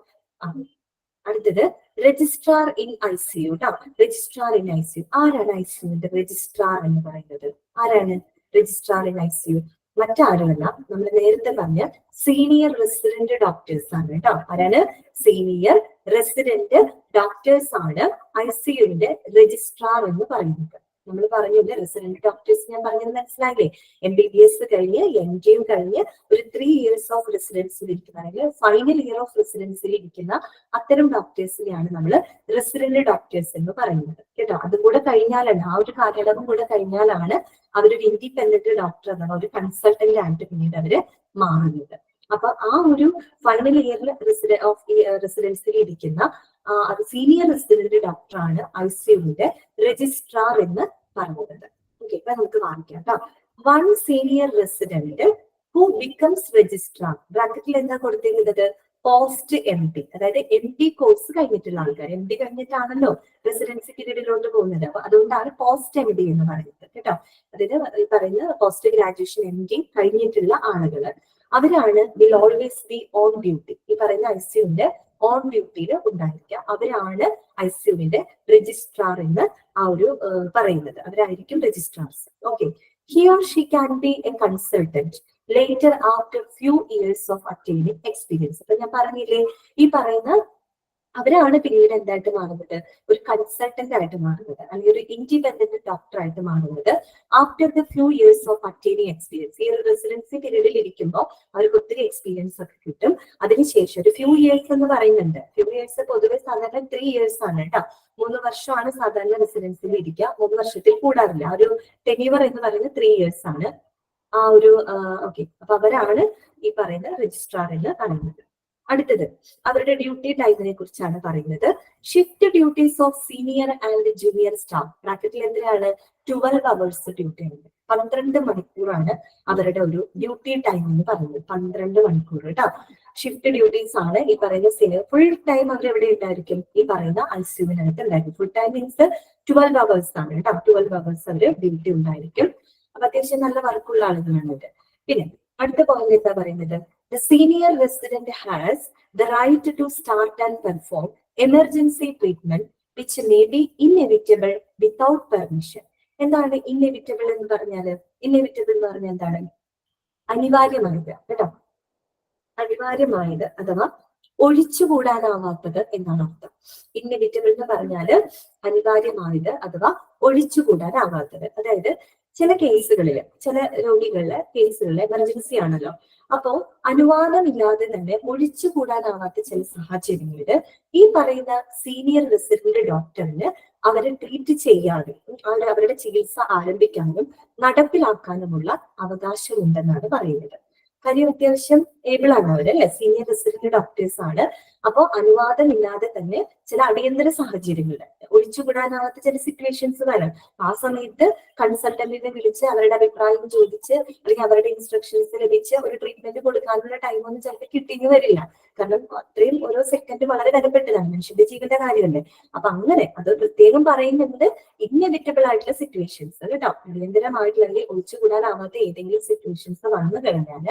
അടുത്തത് രജിസ്ട്രാർ ഇൻ ICU കേട്ടോ. രജിസ്ട്രാർ ഇൻ ICU ആരാണ്? ICUവിന്റെ രജിസ്ട്രാർ എന്ന് പറയുന്നത് ആരാണ്? രജിസ്ട്രാർ ഇൻ ICU മറ്റാരുമല്ല, നമ്മൾ നേരത്തെ പറഞ്ഞ സീനിയർ റെസിഡന്റ് ഡോക്ടേഴ്സ് ആണ് കേട്ടോ. ആരാണ്? സീനിയർ റെസിഡന്റ് ഡോക്ടേഴ്സ് ആണ് ICUവിന്റെ രജിസ്ട്രാർ എന്ന് പറയുന്നത്. നമ്മൾ പറഞ്ഞില്ലേ, റെസിഡന്റ് ഡോക്ടേഴ്സ് ഞാൻ പറഞ്ഞത് മനസ്സിലായില്ലേ? MBBS കഴിഞ്ഞ് MDയും കഴിഞ്ഞ് ഒരു 3 years ഓഫ് റെസിഡൻസിൽ ഇരിക്കുന്ന, അല്ലെങ്കിൽ ഫൈനൽ ഇയർ ഓഫ് റെസിഡൻസിൽ ഇരിക്കുന്ന അത്തരം ഡോക്ടേഴ്സിനെയാണ് നമ്മൾ റെസിഡന്റ് ഡോക്ടേഴ്സ് എന്ന് പറയുന്നത് കേട്ടോ. അതും കൂടെ കഴിഞ്ഞാലാണ്, ആ ഒരു കാലയളവും കൂടെ കഴിഞ്ഞാലാണ് അവരൊരു ഇൻഡിപെൻഡന്റ് ഡോക്ടർ അഥവാ ഒരു കൺസൾട്ടന്റ് ആയിട്ട് പിന്നീട് അവര് മാറുന്നത്. അപ്പൊ ആ ഒരു ഫൈനൽ ഇയറിൽ റെസിഡൻസിൽ ഇരിക്കുന്ന അത് സീനിയർ റെസിഡന്റ് ഡോക്ടറാണ് ICUവിന്റെ രജിസ്ട്രാർ എന്ന് പറയുന്നത്. ഓക്കെ, ഇപ്പൊ നമുക്ക് വായിക്കാം കേട്ടോ. 1 senior resident who becomes registrar, ബ്രാക്കറ്റിൽ എന്താ കൊടുത്തിരുന്നത്? പോസ്റ്റ് MD, അതായത് MD കോഴ്സ് കഴിഞ്ഞിട്ടുള്ള ആൾക്കാർ. MD കഴിഞ്ഞിട്ടാണല്ലോ റെസിഡൻസി പീരീഡിലോട്ട് പോകുന്നത്. അപ്പൊ അതുകൊണ്ടാണ് പോസ്റ്റ് MD എന്ന് പറയുന്നത് കേട്ടോ. അതായത് ഈ പറയുന്ന പോസ്റ്റ് ഗ്രാജുവേഷൻ MD കഴിഞ്ഞിട്ടുള്ള ആളുകള്, അവരാണ് will always be on duty. ഈ പറയുന്ന ICUവിന്റെ ഓൺ ഡ്യൂട്ടിയിൽ ഉണ്ടായിരിക്കുക. അവരാണ് ICUവിന്റെ രജിസ്ട്രാർ എന്ന് ആ ഒരു പറയുന്നത്. അവരായിരിക്കും registrars. Okay, he or she can be a consultant later after few years of attaining experience. അപ്പൊ ഞാൻ പറഞ്ഞില്ലേ, ഈ പറയുന്ന അവരാണ് പിന്നീട് എന്തായിട്ട് മാറുന്നത്? ഒരു കൺസൾട്ടന്റ് ആയിട്ട് മാറുന്നത്, അല്ലെങ്കിൽ ഒരു ഇൻഡിപെൻഡന്റ് ഡോക്ടർ ആയിട്ട് മാറുന്നത് after the few years of attaining experience. ഈ ഒരു റെസിഡൻസി പീരീഡിൽ ഇരിക്കുമ്പോൾ അവർക്ക് ഒത്തിരി എക്സ്പീരിയൻസ് ഒക്കെ കിട്ടും. അതിനുശേഷം ഒരു ഫ്യൂ ഇയേഴ്സ് എന്ന് പറയുന്നുണ്ട്. ഫ്യൂ ഇയേഴ്സ് പൊതുവെ സാധാരണ 3 years ആണ് കേട്ടോ. 3 വർഷമാണ് സാധാരണ റെസിഡൻസിൽ ഇരിക്കുക. 3 വർഷത്തിൽ കൂടാറില്ല. ഒരു ടെന്യൂർ എന്ന് പറയുന്നത് 3 years ആണ്. ആ ഒരു ഓക്കെ, അപ്പൊ അവരാണ് ഈ പറയുന്ന രജിസ്ട്രാർ എന്ന് പറയുന്നത്. അടുത്തത് അവരുടെ ഡ്യൂട്ടി ടൈമിനെ കുറിച്ചാണ് പറയുന്നത്. Shift duties of senior and junior staff. ബ്രാക്കറ്റിൽ എന്തിനാണ്? 12 hours ഡ്യൂട്ടി ഉണ്ട്. 12 മണിക്കൂറാണ് അവരുടെ ഒരു ഡ്യൂട്ടി ടൈം എന്ന് പറയുന്നത്. 12 മണിക്കൂർ കേട്ടോ. ഷിഫ്റ്റ് ഡ്യൂട്ടീസ് ആണ് ഈ പറയുന്ന സീനിയർ. ഫുൾ ടൈം അവർ എവിടെ ഉണ്ടായിരിക്കും? ഈ പറയുന്ന ICUവിനകത്ത് ഉണ്ടായിരിക്കും. ഫുൾ ടൈം മീൻസ് 12 hours ആണ് കേട്ടോ. 12 hours അവര് ഡ്യൂട്ടി ഉണ്ടായിരിക്കും. അപ്പൊ അത്യാവശ്യം നല്ല വർക്കുള്ള ആളുകളാണ് ഇത്. പിന്നെ അടുത്ത പോയിന്റ് എന്താ പറയുന്നത്? The senior resident has the right to start and perform emergency treatment which may be inevitable without permission. എന്താണ് ഇൻഎവിറ്റബിൾ എന്ന് പറഞ്ഞാല്? ഇൻഎവിറ്റബിൾ എന്ന് പറഞ്ഞാൽ എന്താണ്? അനിവാര്യമായത് കേട്ടോ. അനിവാര്യമായത് അഥവാ ഒഴിച്ചുകൂടാനാവാത്തത് എന്നാണ് അർത്ഥം. ഇന്നെവിറ്റബിൾ എന്ന് പറഞ്ഞാല് അനിവാര്യമായത് അഥവാ ഒഴിച്ചുകൂടാനാവാത്തത്. അതായത് ചില കേസുകളിൽ, ചില രോഗികളുടെ കേസുകളിൽ എമർജൻസി ആണല്ലോ, അപ്പോ അനുവാദമില്ലാതെ തന്നെ ഒഴിച്ചുകൂടാനാവാത്ത ചില സാഹചര്യങ്ങളിൽ ഈ പറയുന്ന സീനിയർ റെസിഡന്റ് ഡോക്ടറിന് അവരെ ട്രീറ്റ് ചെയ്യാനും അവരുടെ ചികിത്സ ആരംഭിക്കാനും നടപ്പിലാക്കാനുമുള്ള അവകാശമുണ്ടെന്നാണ് പറയുന്നത്. കാര്യം അത്യാവശ്യം ഏബിൾ ആണ് അവർ, അല്ലെ, സീനിയർ റെസിഡന്റ് ഡോക്ടേഴ്സ് ആണ്. അപ്പോൾ അനുവാദമില്ലാതെ തന്നെ ചില അടിയന്തര സാഹചര്യങ്ങളിൽ ഒഴിച്ചുകൂടാനാവാത്ത ചില സിറ്റുവേഷൻസ് വരാം. ആ സമയത്ത് കൺസൾട്ടന്റിനെ വിളിച്ച് അവരുടെ അഭിപ്രായം ചോദിച്ച് അല്ലെങ്കിൽ അവരുടെ ഇൻസ്ട്രക്ഷൻസ് ലഭിച്ച് ഒരു ട്രീറ്റ്മെന്റ് കൊടുക്കാനുള്ള ടൈമൊന്നും ചിലപ്പോൾ കിട്ടിയെന്ന് വരില്ല. കാരണം അത്രയും ഓരോ സെക്കൻഡ് വളരെ വിലപ്പെട്ടതാണ്, മനുഷ്യന്റെ ജീവന്റെ കാര്യമല്ലേ. അപ്പൊ അങ്ങനെ അത് പ്രത്യേകം പറയുന്നത് ഇന്നെവിറ്റബിൾ ആയിട്ടുള്ള സിറ്റുവേഷൻസ് കേട്ടോ, അടിയന്തരമായിട്ടുള്ള ഒഴിച്ചുകൂടാനാവാത്ത ഏതെങ്കിലും സിറ്റുവേഷൻസ് വന്നു കഴിഞ്ഞാൽ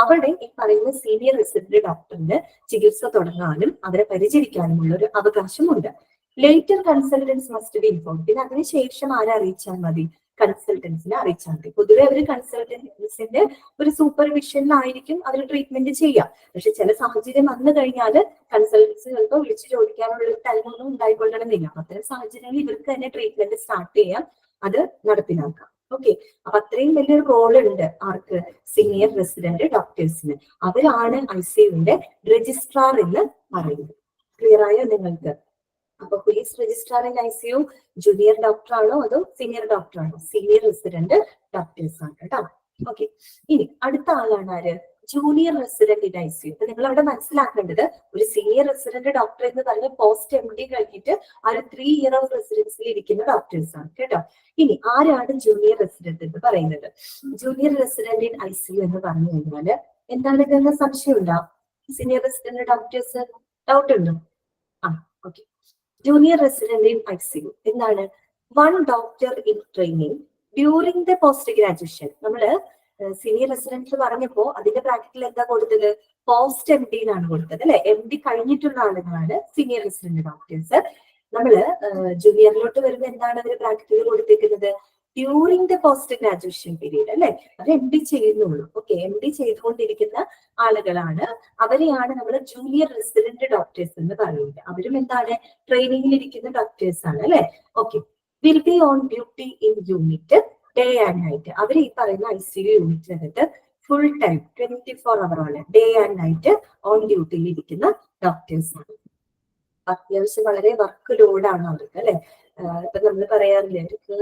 അവിടെ ഈ പറയുന്ന സീനിയർ റെസിഡന്റ് ഡോക്ടറിന് ചികിത്സ തുടങ്ങാനും അവരെ പരിചരിക്കാനുമുള്ള ഒരു അവകാശമുണ്ട്. Later consultants must be inform. പിന്നെ അതിനുശേഷം ആരെ അറിയിച്ചാൽ മതി? കൺസൾട്ടൻസിനെ അറിയിച്ചാൽ മതി. പൊതുവെ അവർ കൺസൾട്ടൻസിന്റെ ഒരു സൂപ്പർവിഷനിലായിരിക്കും അവർ ട്രീറ്റ്മെന്റ് ചെയ്യുക. പക്ഷെ ചില സാഹചര്യം വന്നു കഴിഞ്ഞാൽ കൺസൾട്ടൻസ് ചിലപ്പോൾ വിളിച്ചു ചോദിക്കാനുള്ള ഒരു ടൈമൊന്നും ഉണ്ടായിക്കൊള്ളണമെന്നില്ല. അത്തരം സാഹചര്യങ്ങളിൽ ഇവർക്ക് തന്നെ ട്രീറ്റ്മെന്റ് സ്റ്റാർട്ട് ചെയ്യാം, അത് നടപ്പിലാക്കാം. ഓക്കെ, അപ്പൊ അത്രയും വലിയൊരു റോൾ ഉണ്ട് ആർക്ക്? Senior resident ഡോക്ടേഴ്സിന്. അവരാണ് ICUവിന്റെ രജിസ്ട്രാർ എന്ന് പറയുന്നത്. ക്ലിയർ ആയോ നിങ്ങൾക്ക്? അപ്പൊ police registrar in ICU junior doctor ആണോ അതോ സീനിയർ ഡോക്ടർ ആണോ? സീനിയർ റെസിഡന്റ് ഡോക്ടേഴ്സ് ആണ് കേട്ടോ. ഓക്കെ, ഇനി അടുത്ത ആളാണ് ആര്? Junior resident in ICU. അപ്പൊ നിങ്ങൾ അവിടെ മനസ്സിലാക്കേണ്ടത്, ഒരു സീനിയർ റെസിഡന്റ് ഡോക്ടർ എന്ന് പറഞ്ഞ പോസ്റ്റ് MD കഴിഞ്ഞിട്ട് ആ ഒരു 3 ഇയർ ഓഫ് റെസിഡൻസിൽ ഇരിക്കുന്ന ഡോക്ടേഴ്സ് ആണ് കേട്ടോ. ഇനി ആരാണ് ജൂനിയർ റെസിഡന്റ് എന്ന് പറയുന്നത്? ജൂനിയർ റെസിഡന്റ് ഇൻ ICU എന്ന് പറഞ്ഞു കഴിഞ്ഞാല് എന്താണ് ഇതെന്ന് സംശയം ഉണ്ടാവും? സീനിയർ റെസിഡന്റ് ഡോക്ടേഴ്സ് ഡൗട്ട് ഉണ്ടോ? ആ, okay. Junior resident in ICU എന്താണ്? 1 doctor in training during the post graduation. നമ്മള് സീനിയർ റെസിഡന്റ് പറഞ്ഞപ്പോ അതിന്റെ പ്രാക്ടിക്കൽ എന്താ കൊടുത്തത്? പോസ്റ്റ് MD എന്നാണ് കൊടുത്തത്, അല്ലെ? MD കഴിഞ്ഞിട്ടുള്ള ആളുകളാണ് സീനിയർ റെസിഡന്റ് ഡോക്ടേഴ്സ്. നമ്മള് ജൂനിയറിലോട്ട് വരുമ്പോൾ എന്താണ് അവർ പ്രാക്ടിക്കൽ കൊടുത്തിരിക്കുന്നത്? During the post graduation period, അല്ലെ? അത് MD ചെയ്യുന്നുള്ളൂ. ഓക്കെ, MD ചെയ്തുകൊണ്ടിരിക്കുന്ന ആളുകളാണ്, അവരെയാണ് നമ്മൾ ജൂനിയർ റെസിഡന്റ് ഡോക്ടേഴ്സ് എന്ന് പറയുന്നത്. അവരും എന്താണ്? ട്രെയിനിങ്ങിൽ ഇരിക്കുന്ന ഡോക്ടേഴ്സ് ആണ്, അല്ലെ? Okay. Will be on duty in unit day and night. അവർ ഈ പറയുന്ന ICU യൂണിറ്റിനകത്ത് ഫുൾ ടൈം 24 hour ആണ് ഡേ ആൻഡ് നൈറ്റ് ഓൺ ഡ്യൂട്ടിയിൽ ഇരിക്കുന്ന ഡോക്ടേഴ്സ് ആണ്. അത്യാവശ്യം വളരെ വർക്ക് ലോഡാണ് അവർക്ക്, അല്ലെ? ഇപ്പൊ നമ്മൾ പറയാറില്ലേ, അവർക്ക്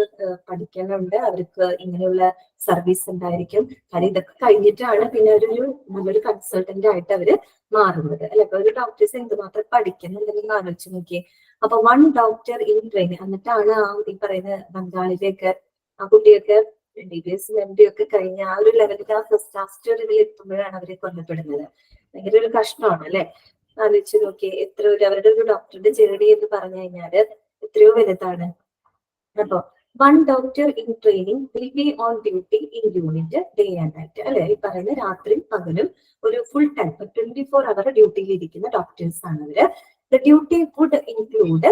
പഠിക്കാനുണ്ട്, അവർക്ക് ഇങ്ങനെയുള്ള സർവീസ് ഉണ്ടായിരിക്കും. കാര്യം ഇതൊക്കെ കഴിഞ്ഞിട്ടാണ് പിന്നെ ഒരു നല്ലൊരു കൺസൾട്ടന്റ് ആയിട്ട് അവര് മാറുന്നത്, അല്ലെ? അപ്പൊ ഒരു ഡോക്ടേഴ്സ് എന്തുമാത്രം പഠിക്കുന്നുണ്ടെന്ന് ആലോചിച്ച് നോക്കിയേ. അപ്പൊ 1 ഡോക്ടർ ഇൻ ട്രെയിനിങ്, എന്നിട്ടാണ് ആ ഈ പറയുന്ന ബംഗാളിലേക്ക് ആ കുട്ടിയൊക്കെ DBS MD ഒക്കെ കഴിഞ്ഞ ആ ഒരു ലെവലിൽ, ആ ഫസ്റ്റ് ലെവലിൽ എത്തുമ്പോഴാണ് അവരെ കൊല്ലപ്പെടുന്നത്. ഭയങ്കര ഒരു കഷ്ടമാണ്, അല്ലെ? ആലോചിച്ച് നോക്കിയേ, എത്ര ഒരു അവരുടെ ഒരു ഡോക്ടറുടെ ജേർണി എന്ന് പറഞ്ഞു കഴിഞ്ഞാല് എത്രയോ വലുതാണ്. അപ്പൊ 1 doctor in training will be on duty in unit day and night, അല്ലെ? ഈ പറയുന്ന രാത്രിയും പകലും ഒരു ഫുൾ ടൈം 24 hour ഡ്യൂട്ടിയിൽ ഇരിക്കുന്ന ഡോക്ടേഴ്സ് ആണ് അവര്. The duty would include,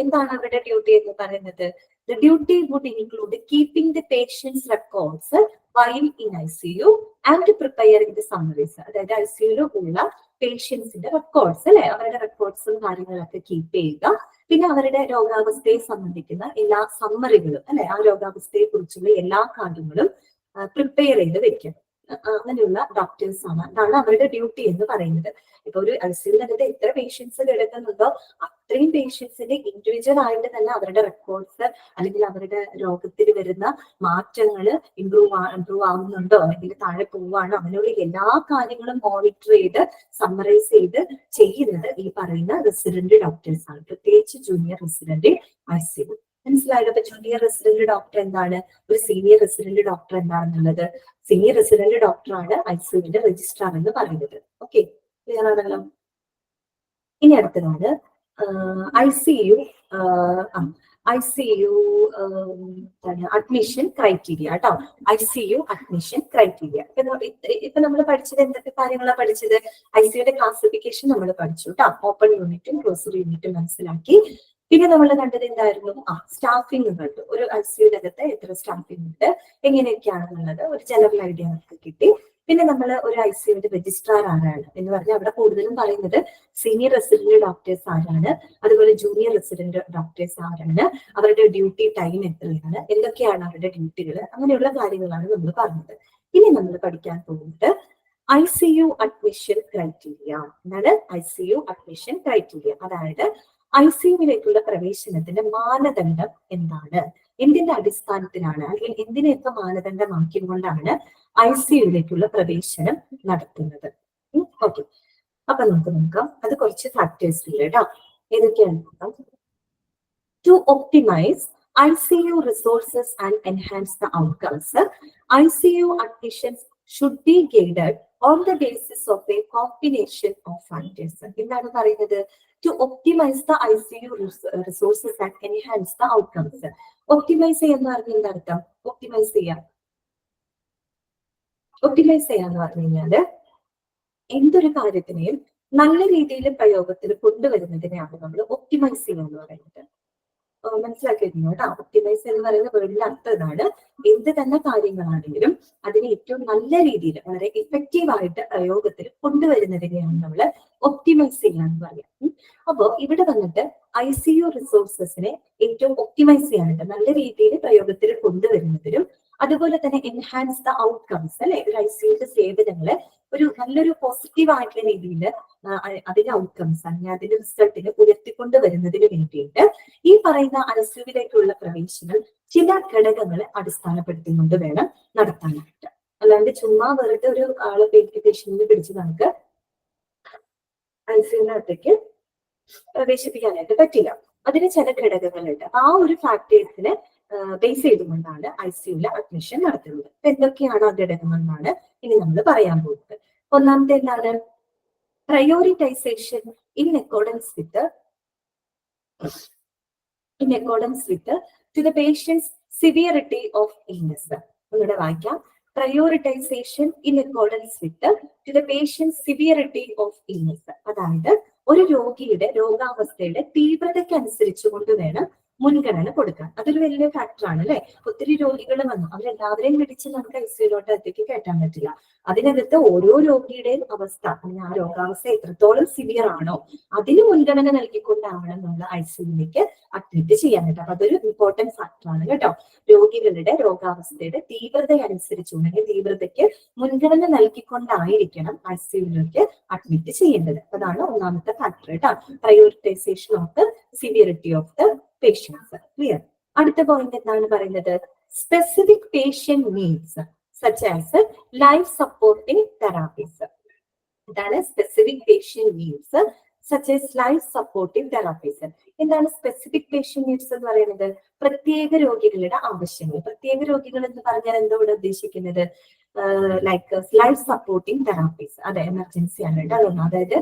എന്താണ് അവരുടെ ഡ്യൂട്ടി എന്ന് പറയുന്നത്? The duty would include keeping the patient's records while in ICU and preparing the summaries. അതായത് ICUയിൽ ഉള്ള പേഷ്യൻസിന്റെ റെക്കോർഡ്സ്, അല്ലെ? അവരുടെ റെക്കോർഡ്സും കാര്യങ്ങളൊക്കെ കീപ്പ് ചെയ്യുക. പിന്നെ അവരുടെ രോഗാവസ്ഥയെ സംബന്ധിക്കുന്ന എല്ലാ സമ്മറികളും, അല്ലെ? ആ രോഗാവസ്ഥയെ കുറിച്ചുള്ള എല്ലാ കാര്യങ്ങളും പ്രിപ്പയർ ചെയ്ത് വെക്കും. അങ്ങനെയുള്ള ഡോക്ടേഴ്സ് ആണ്. അതാണ് അവരുടെ ഡ്യൂട്ടി എന്ന് പറയുന്നത്. ഇപ്പൊ ഒരു ICUവിനകത്ത് എത്ര പേഷ്യൻസ് കിടക്കുന്നുണ്ടോ അത്രയും പേഷ്യൻസിന്റെ ഇൻഡിവിജ്വൽ ആയിട്ട് തന്നെ അവരുടെ റെക്കോർഡ്സ് അല്ലെങ്കിൽ അവരുടെ രോഗത്തിൽ വരുന്ന മാറ്റങ്ങൾ ഇംപ്രൂവ് ആവുന്നുണ്ടോ അല്ലെങ്കിൽ താഴെ പോവാണോ, അങ്ങനെയുള്ള എല്ലാ കാര്യങ്ങളും മോണിറ്റർ ചെയ്ത് സമ്മറൈസ് ചെയ്ത് ചെയ്യുന്നത് ഈ പറയുന്ന റെസിഡന്റ് ഡോക്ടേഴ്സ് ആണ്, പ്രത്യേകിച്ച് ജൂനിയർ റെസിഡന്റ് ICU. മനസ്സിലായത്? അപ്പൊ ജൂനിയർ റെസിഡന്റ് ഡോക്ടർ എന്താണ്? ഒരു സീനിയർ റെസിഡന്റ് ഡോക്ടർ എന്താണെന്നുള്ളത്? സീനിയർ റെസിഡന്റ് ഡോക്ടറാണ് ICUവിന്റെ രജിസ്ട്രാർ എന്ന് പറയുന്നത്. ഓക്കെ, ക്ലിയർ ആണല്ലോ? ഇനി അടുത്തതാണ് ICU അഡ്മിഷൻ ക്രൈറ്റീരിയ കേട്ടോ. ICU admission criteria. ഇപ്പൊ നമ്മൾ പഠിച്ചത് എന്തൊക്കെ കാര്യങ്ങളാണ് പഠിച്ചത്? ICUയുടെ ക്ലാസിഫിക്കേഷൻ നമ്മൾ പഠിച്ചു കേട്ടോ. ഓപ്പൺ യൂണിറ്റും ക്ലോസ്ഡ് യൂണിറ്റും മനസ്സിലാക്കി. പിന്നെ നമ്മൾ കണ്ടത് എന്തായിരുന്നു? സ്റ്റാഫിംഗ് കണ്ടു. ഒരു ICUവിനകത്ത് എത്ര സ്റ്റാഫിംഗ് ഉണ്ട്, എങ്ങനെയൊക്കെയാണെന്നുള്ളത് ഒരു ജനറൽ ഐഡിയ നമുക്ക് കിട്ടി. പിന്നെ നമ്മൾ ഒരു ICUവിന്റെ രജിസ്ട്രാർ ആരാണ് എന്ന് പറഞ്ഞാൽ അവിടെ കൂടുതലും പറയുന്നത് സീനിയർ റെസിഡന്റ് ഡോക്ടേഴ്സ് ആരാണ്, അതുപോലെ ജൂനിയർ റെസിഡന്റ് ഡോക്ടേഴ്സ് ആരാണ്, അവരുടെ ഡ്യൂട്ടി ടൈം എത്രയാണ്, എന്തൊക്കെയാണ് അവരുടെ ഡ്യൂട്ടികൾ, അങ്ങനെയുള്ള കാര്യങ്ങളാണ് നമ്മൾ പറഞ്ഞത്. ഇനി നമ്മൾ പഠിക്കാൻ പോകുന്നത് ICU അഡ്മിഷൻ ക്രൈറ്റീരിയ. എന്താണ് ICU അഡ്മിഷൻ ക്രൈറ്റീരിയ? അതായത് ICUവിലേക്കുള്ള പ്രവേശനത്തിന്റെ മാനദണ്ഡം എന്താണ്, എന്തിന്റെ അടിസ്ഥാനത്തിലാണ്, അല്ലെങ്കിൽ എന്തിനെയൊക്കെ മാനദണ്ഡമാക്കിക്കൊണ്ടാണ് ICUവിലേക്കുള്ള പ്രവേശനം നടത്തുന്നത്. ഓക്കെ, അപ്പൊ നമുക്ക് നോക്കാം. അത് കുറച്ച് ഫാക്ടേഴ്സ് ഇല്ല കേട്ടോ. ഏതൊക്കെയാണ് നോക്കാം. To optimize ICU resources and enhance the outcomes, ICU admissions should be guided on the basis of a combination of factors. എന്താണ് പറയുന്നത്? To optimize the ICU resources and enhance the outcomes. Optimize എന്ന് പറഞ്ഞാൽ എന്താ അർത്ഥം? Optimize ചെയ്യാം. Optimize ചെയ്യാന്ന് പറഞ്ഞു കഴിഞ്ഞാല് എന്തൊരു കാര്യത്തിനെയും നല്ല രീതിയിൽ പ്രയോഗത്തിൽ കൊണ്ടുവരുന്നതിനെയാണ് നമ്മൾ ഒപ്റ്റിമൈസ് ചെയ്യുക എന്ന് പറയുന്നത്. മനസ്സിലാക്കിയിരുന്നു കേട്ടോ. ഒപ്റ്റിമൈസ് എന്ന് പറയുന്ന വേർഡിന്റെ അർത്ഥം ഇതാണ്. എന്ത് തന്നെ കാര്യങ്ങളാണെങ്കിലും അതിനെ ഏറ്റവും നല്ല രീതിയിൽ വളരെ ഇഫക്റ്റീവ് ആയിട്ട് പ്രയോഗത്തിൽ കൊണ്ടുവരുന്നതിനെയാണ് നമ്മൾ ഒപ്റ്റിമൈസ് ചെയ്യാന്ന് പറയാം. അപ്പോ ഇവിടെ വന്നിട്ട് ICU റിസോഴ്സസിനെ ഏറ്റവും ഒപ്റ്റിമൈസ് ചെയ്യാനായിട്ട് നല്ല രീതിയിൽ പ്രയോഗത്തിൽ കൊണ്ടുവരുന്നതിനും അതുപോലെ തന്നെ എൻഹാൻസ് ദ ഔട്ട്കംസ് അല്ലെ, ഒരു ICUവിന്റെ സേവനങ്ങളെ ഒരു നല്ലൊരു പോസിറ്റീവ് ആയിട്ടുള്ള രീതിയിൽ അതിന്റെ ഔട്ട്കംസ് അല്ലെങ്കിൽ അതിന്റെ റിസൾട്ടിനെ ഉയർത്തിക്കൊണ്ട് വരുന്നതിന് വേണ്ടിയിട്ട് ഈ പറയുന്ന ICUവിലേക്കുള്ള പ്രവേശനം ചില ഘടകങ്ങളെ അടിസ്ഥാനപ്പെടുത്തിക്കൊണ്ട് വേണം നടത്താനായിട്ട്. അല്ലാണ്ട് ചുമ്മാ വെറുതെ ഒരു ആളെ പേഷ്യന്റിനെ പിടിച്ച് നമുക്ക് ICUവിനകത്തേക്ക് പ്രവേശിപ്പിക്കാനായിട്ട് പറ്റില്ല. അതിന് ചില ഘടകങ്ങളുണ്ട്. ആ ഒരു ഫാക്ടേഴ്സിനെ ബേസ് ചെയ്തുകൊണ്ടാണ് ICUവിലെ അഡ്മിഷൻ നടത്തുന്നത്. എന്തൊക്കെയാണ് ആ ഘടകങ്ങൾ എന്നാണ് ഇനി നമ്മൾ പറയാൻ പോകുന്നത്. ഒന്നാമത്തെ എന്താണ്? Prioritisation in accordance with to the patient's severity of illness. ഒന്നുകൂടെ വായിക്കാം. Prioritisation in accordance with to the patient's severity of illness. അതായത് ഒരു രോഗിയുടെ രോഗാവസ്ഥയുടെ തീവ്രതയ്ക്ക് അനുസരിച്ചുകൊണ്ട് വേണം മുൻഗണന കൊടുക്കാൻ. അതൊരു വലിയ ഫാക്ടറാണ് അല്ലെ. ഒത്തിരി രോഗികൾ വന്നു, അവരെല്ലാവരെയും പിടിച്ച് നമുക്ക് ICUവിലോട്ട് അകത്തേക്ക് കയറ്റാൻ പറ്റില്ല. അതിനകത്ത് ഓരോ രോഗിയുടെയും അവസ്ഥ അല്ലെങ്കിൽ ആ രോഗാവസ്ഥ എത്രത്തോളം സിവിയർ ആണോ അതിന് മുൻഗണന നൽകിക്കൊണ്ടാവണം നമ്മൾ ICUവിലേക്ക് അഡ്മിറ്റ് ചെയ്യാനായിട്ട്. അപ്പൊ അതൊരു ഇമ്പോർട്ടന്റ് ഫാക്ടറാണ് കേട്ടോ. രോഗികളുടെ രോഗാവസ്ഥയുടെ തീവ്രത അനുസരിച്ചുണ്ടെങ്കിൽ തീവ്രതയ്ക്ക് മുൻഗണന നൽകിക്കൊണ്ടായിരിക്കണം ICUവിലേക്ക് അഡ്മിറ്റ് ചെയ്യേണ്ടത്. അതാണ് ഒന്നാമത്തെ ഫാക്ടർ കേട്ടോ. Prioritisation of the severity of the patients. Clear? അടുത്ത പോയിന്റ് എന്താണ് പറയുന്നത്? Specific patient needs such as life supporting therapies. ഇതാണ് specific patient needs such as life supporting therapies. എന്താണ് സ്പെസിഫിക് പേഷ്യന്റ് നീഡ്സ് എന്ന് പറയുന്നത്? പ്രത്യേക രോഗികളുടെ ആവശ്യങ്ങൾ. പ്രത്യേക രോഗികൾ എന്ന് പറഞ്ഞാൽ എന്തോടെ ഉദ്ദേശിക്കുന്നത്? Like life supporting therapies. അതെ, എമർജൻസി ആണ് കേട്ടോ. അതൊന്നും അതായത്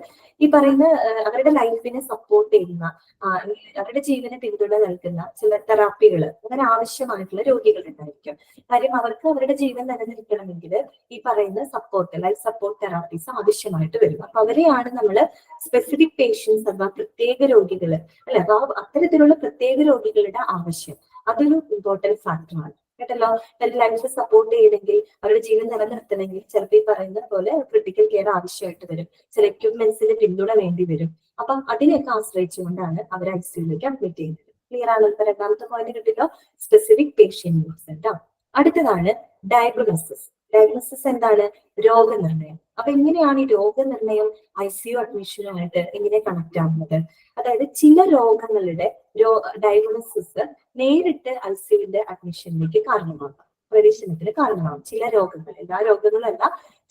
ഈ പറയുന്ന അവരുടെ ലൈഫിനെ സപ്പോർട്ട് ചെയ്യുന്ന അവരുടെ ജീവനെ പിന്തുണ നൽകുന്ന ചില തെറാപ്പികൾ അങ്ങനെ ആവശ്യമായിട്ടുള്ള രോഗികൾ ഉണ്ടായിരിക്കും. കാര്യം അവർക്ക് അവരുടെ ജീവൻ നിലനിൽക്കണമെങ്കിൽ ഈ പറയുന്ന സപ്പോർട്ട് ലൈഫ് സപ്പോർട്ട് തെറാപ്പീസ് ആവശ്യമായിട്ട് വരും. അപ്പൊ അവരെയാണ് നമ്മൾ സ്പെസിഫിക് പേഷ്യൻസ് അഥവാ പ്രത്യേക രോഗികൾ അല്ലെ. അപ്പൊ അത്തരത്തിലുള്ള പ്രത്യേക രോഗികളുടെ ആവശ്യം അതൊരു ഇമ്പോർട്ടന്റ് ഫാക്ടറാണ് കേട്ടല്ലോ. ലൈഫ് സപ്പോർട്ട് ചെയ്യണമെങ്കിൽ അവരുടെ ജീവൻ നിലനിർത്തണമെങ്കിൽ ചിലപ്പോൾ ഈ പറയുന്ന പോലെ ക്രിട്ടിക്കൽ കെയർ ആവശ്യമായിട്ട് വരും. ചില എക്യുപ്മെന്റ്സിന്റെ പിന്തുണ വേണ്ടി വരും. അപ്പം അതിനെയൊക്കെ ആശ്രയിച്ചുകൊണ്ടാണ് അവർ ICUവിലേക്ക് അഡ്മിറ്റ് ചെയ്യുന്നത്. ക്ലിയർ ആണ്? രണ്ടാമത്തെ പോയിന്റ് കിട്ടില്ലോ, സ്പെസിഫിക് പേഷ്യന്റ് നീഡ്സ് കേട്ടോ. അടുത്തതാണ് ഡയഗ്നോസിസ്. ഡയഗ്നോസിസ് എന്താണ്? രോഗനിർണയം. അപ്പൊ എങ്ങനെയാണ് ഈ രോഗനിർണയം ICU അഡ്മിഷനുമായിട്ട് എങ്ങനെ കണക്ട് ആവുന്നത്? അതായത് ചില രോഗങ്ങളുടെ ഡയഗ്നോസിസ് നേരിട്ട് ICUവിന്റെ അഡ്മിഷനിലേക്ക് കാരണമാകാം, പ്രവേശനത്തിന് കാരണമാകും. ചില രോഗങ്ങൾ, എല്ലാ രോഗങ്ങളല്ല,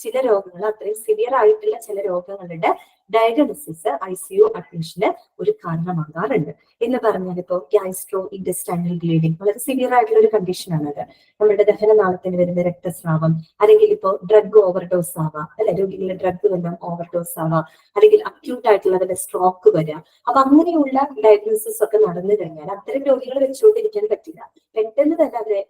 ചില രോഗങ്ങൾ, അത്രയും സിവിയർ ആയിട്ടുള്ള ചില രോഗങ്ങളുടെ ഡയഗ്നോസിസ് ICU അഡ്മിഷന് ഒരു കാരണമാകാറുണ്ട്. എന്ന് പറഞ്ഞാൽ ഇപ്പോൾ ഗ്യാസ്ട്രോ ഇൻറ്റെസ്റ്റൈനൽ ബ്ലീഡിംഗ് വളരെ സിവിയർ ആയിട്ടുള്ള ഒരു കണ്ടീഷനാണ് അത്. നമ്മുടെ ദഹനനാളത്തിന് വരുന്ന രക്തസ്രാവം, അല്ലെങ്കിൽ ഇപ്പോൾ ഡ്രഗ് ഓവർഡോസ് ആവാം അല്ലെ, രോഗികളുടെ ഡ്രഗ് വല്ലതും ഓവർഡോസ് ആവാം, അല്ലെങ്കിൽ അക്യൂട്ട് ആയിട്ടുള്ള അതിന്റെ സ്ട്രോക്ക് വരാം. അപ്പൊ അങ്ങനെയുള്ള ഡയഗ്നോസിസ് ഒക്കെ നടന്നു കഴിഞ്ഞാൽ അത്തരം രോഗികൾ വെച്ചുകൊണ്ടിരിക്കാൻ പറ്റില്ല. പെട്ടെന്ന് തന്നെ അവരെ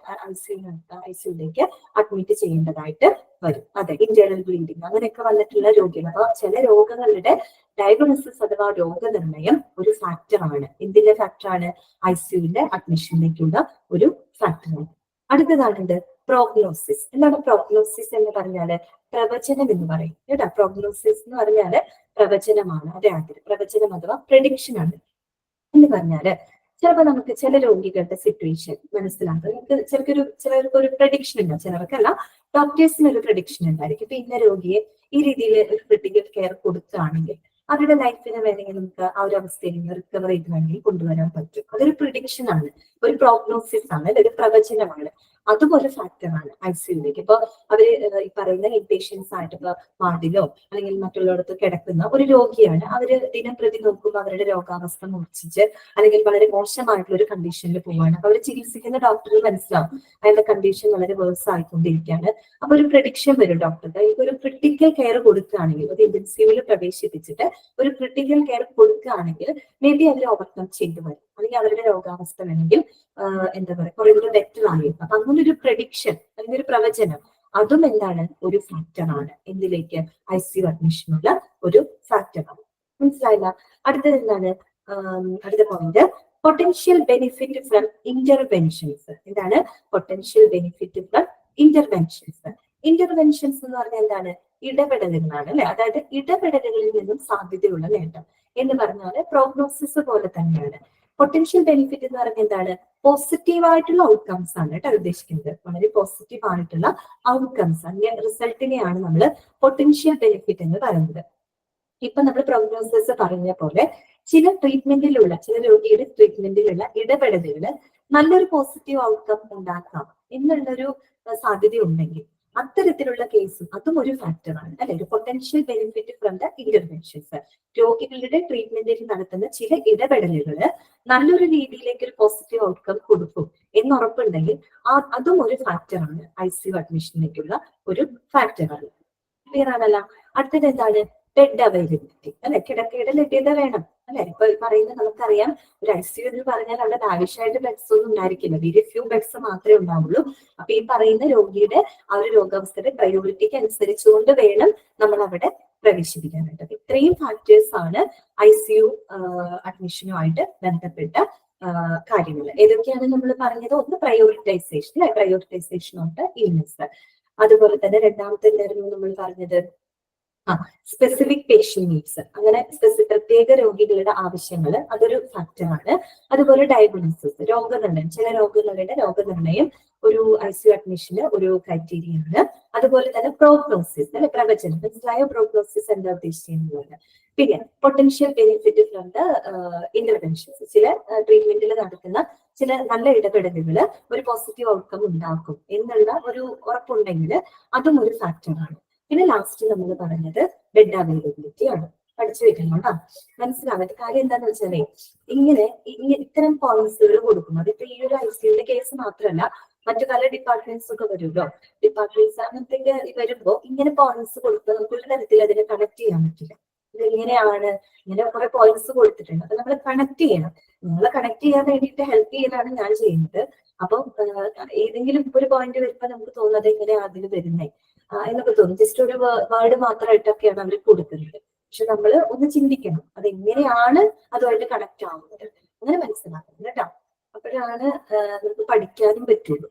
ICUവിലേക്ക് അഡ്മിറ്റ് ചെയ്യേണ്ടതായിട്ട് വരും. അതെ, ഇന്റേണൽ ബ്ലീഡിംഗ് അങ്ങനെയൊക്കെ വന്നിട്ടുള്ള രോഗികൾ. അപ്പൊ ചില രോഗങ്ങളുടെ ഡയഗ്നോസിസ് അഥവാ രോഗനിർണയം ഒരു ഫാക്ടറാണ്. എന്തിന്റെ ഫാക്ടറാണ്? ICUവിന്റെ അഡ്മിഷനിലേക്കുള്ള ഒരു ഫാക്ടറാണ്. അടുത്തതാണ് പ്രോഗ്നോസിസ്. എന്താണ് പ്രോഗ്നോസിസ് എന്ന് പറഞ്ഞാല്? പ്രവചനം എന്ന് പറയും കേട്ടോ. പ്രോഗ്നോസിസ് എന്ന് പറഞ്ഞാല് പ്രവചനമാണ്, അതെ അതെ, പ്രവചനം അഥവാ പ്രഡിക്ഷൻ ആണ് എന്ന് പറഞ്ഞാല് ചിലപ്പോൾ നമുക്ക് ചില രോഗികളുടെ സിറ്റുവേഷൻ മനസ്സിലാക്കും. നമുക്ക് ചിലർക്ക് ഒരു പ്രഡിക്ഷൻ ഉണ്ടാവും, ചിലർക്കല്ല, ഡോക്ടേഴ്സിന് ഒരു പ്രഡിക്ഷൻ ഉണ്ടായിരിക്കും. ഇപ്പൊ ഇന്ന രോഗിയെ ഈ രീതിയിൽ ഒരു ക്രിട്ടിക്കൽ കെയർ കൊടുക്കുകയാണെങ്കിൽ അവരുടെ ലൈഫിനെ വേണമെങ്കിൽ നമുക്ക് ആ ഒരു അവസ്ഥയിൽ നിന്ന് റിക്കവർ ചെയ്ത് വേണമെങ്കിൽ കൊണ്ടുവരാൻ പറ്റും. അതൊരു പ്രിഡിക്ഷൻ ആണ്, ഒരു പ്രോഗ്നോസിസ് ആണ്, ഒരു പ്രവചനമാണ്. അതുപോലെ ഫാക്ടറാണ് ICUലേക്ക്. ഇപ്പൊ അവര് ഈ പറയുന്ന ഇൻപേഷ്യൻസ് ആയിട്ട് ഇപ്പൊ വാർഡിലോ അല്ലെങ്കിൽ മറ്റുള്ളിടത്ത് കിടക്കുന്ന ഒരു രോഗിയാണ്. അവര് ദിനം പ്രതി നോക്കുമ്പോൾ അവരുടെ രോഗാവസ്ഥ മൂർച്ഛിച്ച് അല്ലെങ്കിൽ വളരെ മോശമായിട്ടുള്ള ഒരു കണ്ടീഷനിൽ പോവാണ്. അപ്പൊ അവർ ചികിത്സിക്കുന്ന ഡോക്ടറിന് മനസ്സിലാവും അയാളുടെ കണ്ടീഷൻ വളരെ വേഴ്സ് ആയിക്കൊണ്ടിരിക്കുകയാണ്. അപ്പൊ ഒരു പ്രഡിക്ഷൻ വരും ഡോക്ടർക്ക്. ഇപ്പൊ ഒരു ക്രിട്ടിക്കൽ കെയർ കൊടുക്കുകയാണെങ്കിൽ, ഒരു ഇന്റൻസീവിൽ പ്രവേശിപ്പിച്ചിട്ട് ഒരു ക്രിട്ടിക്കൽ കെയർ കൊടുക്കുകയാണെങ്കിൽ മേ ബി അവർ ഓവർകം ചെയ്തു വരും, അല്ലെങ്കിൽ അവരുടെ രോഗാവസ്ഥ വേണമെങ്കിൽ എന്താ പറയുക കുറെ കൂടി ബെറ്റർ ആയി. അപ്പൊ അങ്ങനെ ഒരു പ്രഡിക്ഷൻ അല്ലെങ്കിൽ ഒരു പ്രവചനം അതും എന്താണ്, ഒരു ഫാക്ടറാണ്. എന്തിലേക്ക്? ICU അഡ്മിഷനുള്ള ഒരു ഫാക്ടറാണ്. മനസ്സിലായില്ല? അടുത്തത് എന്താണ്? അടുത്ത point, potential benefit from interventions. എന്താണ് potential benefit from interventions? Interventions എന്ന് പറഞ്ഞാൽ എന്താണ്? ഇടപെടലുകളാണ് അല്ലെ. അതായത് ഇടപെടലുകളിൽ നിന്നും സാധ്യതയുള്ള നേട്ടം എന്ന് പറഞ്ഞാല് പ്രോഗ്നോസിസ് പോലെ തന്നെയാണ്. പൊട്ടൻഷ്യൽ ബെനിഫിറ്റ് എന്ന് പറഞ്ഞാൽ എന്താണ്? പോസിറ്റീവ് ആയിട്ടുള്ള ഔട്ട്കംസ് ആണ് കേട്ടോ ഉദ്ദേശിക്കുന്നത്. വളരെ പോസിറ്റീവ് ആയിട്ടുള്ള ഔട്ട്കംസ്, അങ്ങനെ റിസൾട്ടിനെയാണ് നമ്മൾ പൊട്ടൻഷ്യൽ ബെനിഫിറ്റ് എന്ന് പറയുന്നത്. ഇപ്പൊ നമ്മൾ പ്രോഗ്നോസിസ് പറഞ്ഞ പോലെ ചില രോഗിയുടെ ട്രീറ്റ്മെന്റിലുള്ള ഇടപെടലുകൾ നല്ലൊരു പോസിറ്റീവ് ഔട്ട്കം ഉണ്ടാക്കാം എന്നുള്ളൊരു സാധ്യത ഉണ്ടെങ്കിൽ അത്തരത്തിലുള്ള കേസും അതും ഒരു ഫാക്ടറാണ് അല്ലെ. ഒരു potential benefit from the interventions. രോഗികളുടെ ട്രീറ്റ്മെന്റിൽ നടത്തുന്ന ചില ഇടപെടലുകൾ നല്ലൊരു രീതിയിലേക്ക് ഒരു പോസിറ്റീവ് ഔട്ട്കം കൊടുക്കും എന്നുറപ്പുണ്ടെങ്കിൽ അതും ഒരു ഫാക്ടറാണ്. ICU അഡ്മിഷനിലേക്കുള്ള ഒരു ഫാക്ടറാണ്. ക്ലിയർ ആണല്ലോ? അടുത്തത് എന്താണ്? ബെഡ് അവൈലബിലിറ്റി അല്ലെ. കിടക്കയുടെ ലഭ്യത വേണം അല്ലെ. ഇപ്പൊ പറയുന്നത് നമുക്കറിയാം, ഒരു ICU എന്ന് പറഞ്ഞാൽ അവിടെ ആവശ്യമായിട്ട് ബെഡ്സ് ഒന്നും ഉണ്ടായിരിക്കില്ല, വെരി ഫ്യൂ ബെഡ്സ് മാത്രമേ ഉണ്ടാവുള്ളൂ. അപ്പൊ ഈ പറയുന്ന രോഗിയുടെ ആ ഒരു രോഗാവസ്ഥയുടെ പ്രയോറിറ്റിക്ക് അനുസരിച്ചുകൊണ്ട് വേണം നമ്മൾ അവിടെ പ്രവേശിപ്പിക്കാനായിട്ട്. അപ്പൊ ഇത്രയും ഫാക്ടേഴ്സ് ആണ് ICU അഡ്മിഷനുമായിട്ട് ബന്ധപ്പെട്ട കാര്യങ്ങൾ. ഏതൊക്കെയാണ് നമ്മൾ പറഞ്ഞത്? ഒന്ന് പ്രയോറിറ്റൈസേഷൻ അല്ലെ, പ്രയോറിറ്റൈസേഷൻ ഓഫ് ദ ഇൽനെസ്. അതുപോലെ തന്നെ രണ്ടാമത്തെ എന്തായിരുന്നു നമ്മൾ പറഞ്ഞത്? Specific patient needs. അങ്ങനെ പ്രത്യേക രോഗികളുടെ ആവശ്യങ്ങൾ, അതൊരു ഫാക്ടറാണ്. അതുപോലെ ഡയഗ്നോസിസ്, രോഗനിർണയം. ചില രോഗനിർണയം ഒരു ICU അഡ്മിഷന് ഒരു ക്രൈറ്റീരിയ ആണ്. അതുപോലെ തന്നെ പ്രോഗ്നോസിസ് അല്ലെ, പ്രവചനം. മനസ്സിലായോ? പ്രോഗ്നോസിസ് എന്താ ഉദ്ദേശിക്കുന്നത്? പിന്നെ potential benefit from the interventions. ചില ട്രീറ്റ്മെന്റിൽ നടക്കുന്ന ചില നല്ല ഇടപെടലുകൾ ഒരു പോസിറ്റീവ് ഔട്ട്കം ഉണ്ടാക്കും എന്നുള്ള ഒരു ഉറപ്പുണ്ടെങ്കിൽ അതും ഒരു ഫാക്ടറാണ്. പിന്നെ ലാസ്റ്റ് നമ്മൾ പറഞ്ഞത് ബെഡ് അവൈലബിലിറ്റി ആണ്. പഠിച്ചു വെക്കണം കേട്ടോ. മനസ്സിലാവാത്ത കാര്യം എന്താന്ന് വെച്ചാലേ, ഇത്തരം പോളിസികൾ കൊടുക്കും. അതിപ്പോ ഈ ഒരു ICUന്റെ കേസ് മാത്രമല്ല, മറ്റു പല ഡിപ്പാർട്ട്മെന്റ്സ് ഒക്കെ വരുമല്ലോ. ഡിപ്പാർട്ട്മെന്റ്സ് അങ്ങനത്തെ വരുമ്പോ ഇങ്ങനെ പോയിന്റ്സ് കൊടുക്കുക, നമുക്ക് ഒരു തരത്തിൽ അതിനെ കണക്ട് ചെയ്യാൻ പറ്റില്ല. ഇതെങ്ങനെയാണ്, ഇങ്ങനെ കുറെ പോയിന്റ്സ് കൊടുത്തിട്ടുണ്ട്, അപ്പൊ നമ്മൾ കണക്ട് ചെയ്യണം. നിങ്ങളെ കണക്ട് ചെയ്യാൻ വേണ്ടിയിട്ട് ഹെൽപ്പ് ചെയ്യലാണ് ഞാൻ ചെയ്യുന്നത്. അപ്പൊ ഏതെങ്കിലും ഒരു പോയിന്റ് വരുമ്പോ നമുക്ക് തോന്നുന്നത് എങ്ങനെയാ അതിൽ വരുന്നേ എന്നൊക്കെ തോന്നും. ജസ്റ്റ് ഒരു വേർഡ് മാത്രമായിട്ടൊക്കെയാണ് അവർ കൊടുക്കുന്നത്. പക്ഷെ നമ്മൾ ഒന്ന് ചിന്തിക്കണം, അതെങ്ങനെയാണ് അതുമായിട്ട് കണക്ട് ആവുന്നത്, അങ്ങനെ മനസ്സിലാക്കണം കേട്ടോ. അപ്പോഴാണ് നമുക്ക് പഠിക്കാനും പറ്റുള്ളൂ.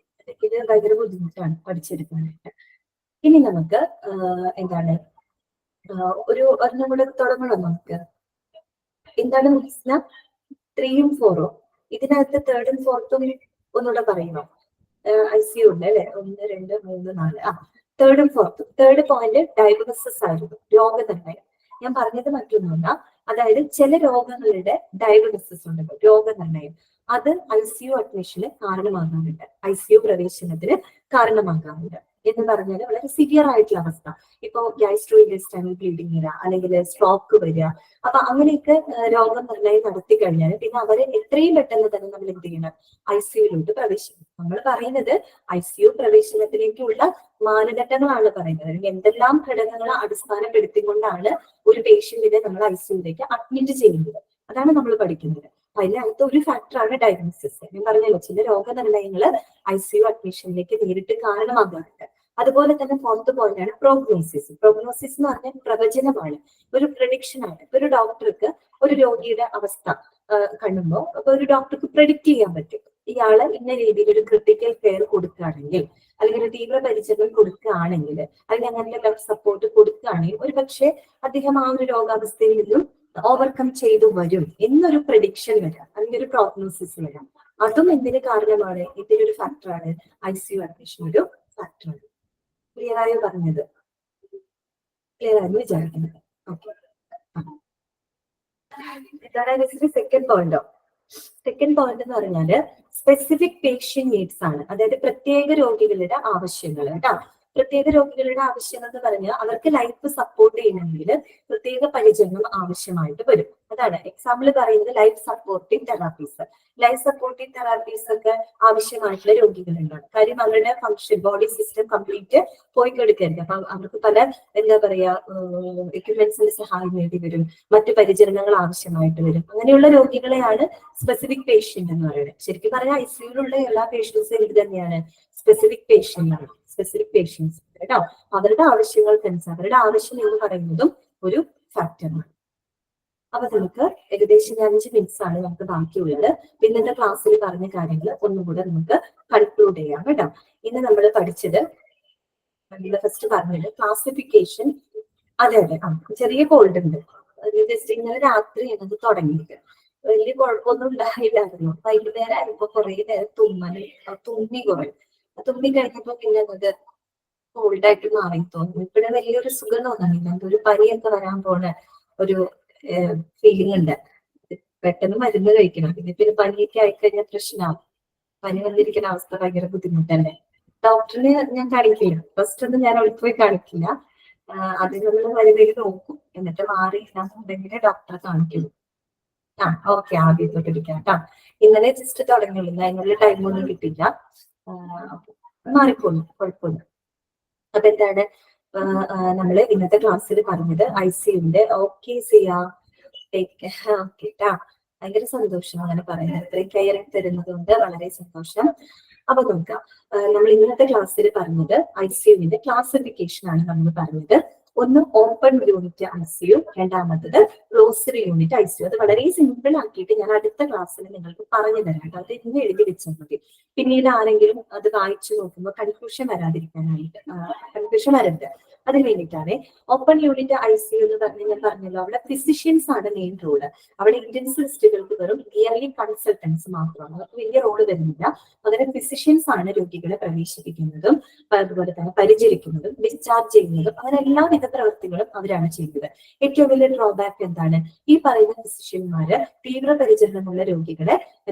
ഇത് ഭയങ്കര ബുദ്ധിമുട്ടാണ് പഠിച്ചെടുക്കാനായിട്ട്. ഇനി നമുക്ക് എന്താണ് ഒരെണ്ണം കൂടെ തുടങ്ങണം നമുക്ക്. എന്താണ് പ്രശ്നം? 3ഉം 4ഉം. ഇതിനകത്ത് 3ഉം 4ഉം ഒന്നുകൂടെ പറയുമോ? ICU ഉണ്ട് അല്ലെ. 1, 2, 3, 4. 3ഉം 4ഉം. 3rd പോയിന്റ് ഡയഗ്നോസിസ് ആയിരുന്നു, രോഗനിർണയം. ഞാൻ പറഞ്ഞത് മറ്റൊന്നുമല്ല, അതായത് ചില രോഗങ്ങളുടെ ഡയഗ്നോസിസ് ഉണ്ടല്ലോ, രോഗനിർണയം. അത് ICU അഡ്മിഷന് കാരണമാകാറുണ്ട്, ICU പ്രവേശനത്തിന് കാരണമാകാറുണ്ട്. എന്ന് പറഞ്ഞാൽ വളരെ സിവിയർ ആയിട്ടുള്ള അവസ്ഥ. ഇപ്പൊ ഗ്യാസ്ട്രോ ഇൻറ്റെസ്റ്റൈനൽ ബ്ലീഡിങ് വരിക, അല്ലെങ്കിൽ സ്ട്രോക്ക് വരിക. അപ്പൊ അങ്ങനെയൊക്കെ രോഗനിർണയം നടത്തി കഴിഞ്ഞാൽ പിന്നെ അവരെ എത്രയും പെട്ടെന്ന് തന്നെ നമ്മൾ എന്ത് ചെയ്യണം? ICUയിലോട്ട് പ്രവേശിക്കണം. നമ്മൾ പറയുന്നത് ICU പ്രവേശനത്തിലേക്കുള്ള മാനദണ്ഡങ്ങളാണ് പറയുന്നത്. അല്ലെങ്കിൽ എന്തെല്ലാം ഘടകങ്ങളെ അടിസ്ഥാനപ്പെടുത്തിക്കൊണ്ടാണ് ഒരു പേഷ്യന്റിനെ നമ്മൾ ICUയിലേക്ക് അഡ്മിറ്റ് ചെയ്യുന്നത്, അതാണ് നമ്മൾ പഠിക്കുന്നത്. അതിനകത്ത് ഒരു ഫാക്ടറാണ് ഡയഗ്നോസിസ്. ഞാൻ പറഞ്ഞല്ലോ, ചില രോഗനിർണയങ്ങള് ICU അഡ്മിഷനിലേക്ക് നേരിട്ട് കാരണമാകാറുണ്ട്. അതുപോലെ തന്നെ 4th പോയിന്റാണ് പ്രോഗ്നോസിസ്. പ്രോഗ്നോസിസ് എന്ന് പറഞ്ഞാൽ പ്രവചനമാണ്, ഒരു പ്രഡിക്ഷൻ ആണ്. ഇപ്പൊ ഒരു ഡോക്ടർക്ക് ഒരു രോഗിയുടെ അവസ്ഥ കാണുമ്പോൾ ഒരു ഡോക്ടർക്ക് പ്രെഡിക്റ്റ് ചെയ്യാൻ പറ്റും. ഇയാള് ഇന്ന രീതിയിൽ ഒരു ക്രിട്ടിക്കൽ കെയർ കൊടുക്കുകയാണെങ്കിൽ, അല്ലെങ്കിൽ ഒരു തീവ്ര പരിചരണം കൊടുക്കുകയാണെങ്കിൽ, അല്ലെങ്കിൽ അങ്ങനത്തെ ലവ് സപ്പോർട്ട് കൊടുക്കുകയാണെങ്കിൽ ഒരുപക്ഷെ അദ്ദേഹം ആ ഒരു രോഗാവസ്ഥയിൽ നിന്നും ഓവർകം ചെയ്തു വരും എന്നൊരു പ്രഡിക്ഷൻ വരാം, അല്ലെങ്കിൽ ഒരു പ്രോഗ്നോസിസ് വരാം. അതും എന്തിന് കാരണമാണ്? ഇതിലൊരു ഫാക്ടറാണ്. ICU അഡ്മിഷൻ ഒരു ഫാക്ടറാണ്. ക്ലിയർ ആയോ പറഞ്ഞത്? ക്ലിയർ ആയെന്ന് വിചാരിക്കുന്നത്. ഓക്കെ, ഇതാണ് സെക്കൻഡ് പോയിന്റോ. സെക്കൻഡ് പോയിന്റ് എന്ന് പറഞ്ഞാല് സ്പെസിഫിക് പേഷ്യന്റ് നീഡ്സ് ആണ്. അതായത് പ്രത്യേക രോഗികളുടെ ആവശ്യങ്ങൾ കേട്ടോ. പ്രത്യേക രോഗികളുടെ ആവശ്യങ്ങൾ എന്ന് പറഞ്ഞാൽ അവർക്ക് ലൈഫ് സപ്പോർട്ട് ചെയ്യണമെങ്കിൽ പ്രത്യേക പരിചരണം ആവശ്യമായിട്ട് വരും. അതാണ് എക്സാമ്പിൾ പറയുന്നത് life supporting therapies. Life supporting therapies ഒക്കെ ആവശ്യമായിട്ടുള്ള രോഗികളുണ്ടാണ്. കാര്യം അവരുടെ ഫങ്ഷൻ, ബോഡി സിസ്റ്റം കംപ്ലീറ്റ് പോയി കിടക്കരുത്. അപ്പൊ അവർക്ക് പല എന്താ പറയാ എക്യുപ്മെന്റ്സിന്റെ സഹായം വേണ്ടി വരും, മറ്റു പരിചരണങ്ങൾ ആവശ്യമായിട്ട് വരും. അങ്ങനെയുള്ള രോഗികളെയാണ് സ്പെസിഫിക് പേഷ്യന്റ് എന്ന് പറയുന്നത്. ശരിക്കും പറഞ്ഞാൽ ICUലുള്ള എല്ലാ പേഷ്യൻസും ഇത് തന്നെയാണ് സ്പെസിഫിക് പേഷ്യന്റ് ആണ്. സ്പെസിഫിക് പേഷ്യൻസ് കേട്ടോ. അവരുടെ ആവശ്യങ്ങൾക്കനുസരിച്ച് അവരുടെ ആവശ്യം എന്ന് പറയുന്നതും ഒരു ഫാക്ടറാണ്. അപ്പൊ നമുക്ക് ഏകദേശം 5 മിനിറ്റ്സ് ആണ് നമുക്ക് ബാക്കിയുള്ളത്. ഇന്നത്തെ ക്ലാസ്സിൽ പറഞ്ഞ കാര്യങ്ങൾ ഒന്നുകൂടെ നമുക്ക് കൺക്ലൂഡ് ചെയ്യാം കേട്ടോ. ഇന്ന് നമ്മൾ പഠിച്ചത്, ഫസ്റ്റ് പറഞ്ഞത് ക്ലാസിഫിക്കേഷൻ. അതെ അതെ, ചെറിയ കോൾഡ് ഉണ്ട്. ജസ്റ്റ് ഇന്നലെ രാത്രിയാണ് അത് തുടങ്ങിയത്. വലിയ കുഴപ്പമൊന്നും ഉണ്ടായില്ലായിരുന്നു. വൈകുന്നേരം ആയപ്പോ കുറെ നേരം തുമ്മി കുറയും. തുമ്മി കഴിഞ്ഞപ്പോ പിന്നെ അത് കോൾഡായിട്ട് മാറി തോന്നുന്നു. ഇവിടെ വലിയൊരു സുഖം തോന്നുന്നില്ല. ഒരു പനിയൊക്കെ വരാൻ പോണ ഒരു ഫീലിംഗ് ഉണ്ട്. പെട്ടെന്ന് മരുന്ന് കഴിക്കണം. പിന്നെ പനിയൊക്കെ ആയിക്കഴിഞ്ഞാൽ പ്രശ്നമാവും. പനി വന്നിരിക്കുന്ന അവസ്ഥ ഭയങ്കര ബുദ്ധിമുട്ടല്ലേ. ഡോക്ടറിനെ ഞാൻ കാണിക്കില്ല. ഫസ്റ്റ് ഒന്നും ഞാൻ അവിടെ പോയി കാണിക്കില്ല. അതിനുള്ള മരുന്നിൽ നോക്കും. എന്നിട്ട് മാറിയില്ലാന്നുണ്ടെങ്കിൽ ഡോക്ടറെ കാണിക്കുള്ളൂ. ഓക്കെ, ആദ്യം തൊട്ടിരിക്കാം കേട്ടോ. ഇന്നലെ ജസ്റ്റ് തുടങ്ങിയുള്ളൂ. അതിനുള്ള ടൈമൊന്നും കിട്ടില്ല. മാറിപ്പോന്നു, കുഴപ്പമില്ല. അപ്പൊ എന്താണ് നമ്മള് ഇന്നത്തെ ക്ലാസ്സിൽ പറഞ്ഞത് ICUന്റെ ഓക്കെ ചെയ്യാ ഓക്കെ ട്ടാ. ഭയങ്കര സന്തോഷം അങ്ങനെ പറയുന്നത്. ഇത്രയും കെയർ തരുന്നത് കൊണ്ട് വളരെ സന്തോഷം. അപ്പൊ നോക്കാം, നമ്മൾ ഇന്നത്തെ ക്ലാസ്സിൽ പറഞ്ഞത് ICUവിന്റെ ക്ലാസിഫിക്കേഷൻ ആണ് നമ്മൾ പറഞ്ഞത്. ഒന്ന് ഓപ്പൺ യൂണിറ്റ് ICU, രണ്ടാമത്തത് ക്ലോസ്ഡ് യൂണിറ്റ് ICU. അത് വളരെ സിമ്പിൾ ആക്കിയിട്ട് ഞാൻ അടുത്ത ക്ലാസ്സിൽ നിങ്ങൾക്ക് പറഞ്ഞു തരാം കേട്ടോ. അത് ഇന്ന് എഴുതി വെച്ചാൽ മതി. പിന്നീട് ആരെങ്കിലും അത് വായിച്ചു നോക്കുമ്പോൾ കൺഫ്യൂഷൻ വരാതിരിക്കാനായിട്ട്, കൺഫ്യൂഷൻ വരരുത്, അതിന് വേണ്ടിയിട്ടാണ്. ഓപ്പൺ യൂണിറ്റ് ICU എന്ന് ഞാൻ പറഞ്ഞല്ലോ, അവിടെ ഫിസിഷ്യൻസ് ആണ് മെയിൻ റോള്. അവിടെ ഇന്റൻസിവിസ്റ്റുകൾക്ക് വെറും ഇയർലി കൺസൾട്ടൻസ് മാത്രമാണ്, അവർക്ക് വലിയ റോള് വരുന്നില്ല. പകരം ഫിസിഷ്യൻസ് ആണ് രോഗികളെ പ്രവേശിപ്പിക്കുന്നതും അതുപോലെ തന്നെ പരിചരിക്കുന്നതും ഡിസ്ചാർജ് ചെയ്യുന്നതും അങ്ങനെ എല്ലാവിധ പ്രവൃത്തികളും അവരാണ് ചെയ്യുന്നത്. ഏറ്റവും വലിയ ഡ്രോബാക്ക് എന്താണ്? ഈ പറയുന്ന ഫിസിഷ്യന്മാര് തീവ്ര പരിചരണമുള്ള രോഗികളെ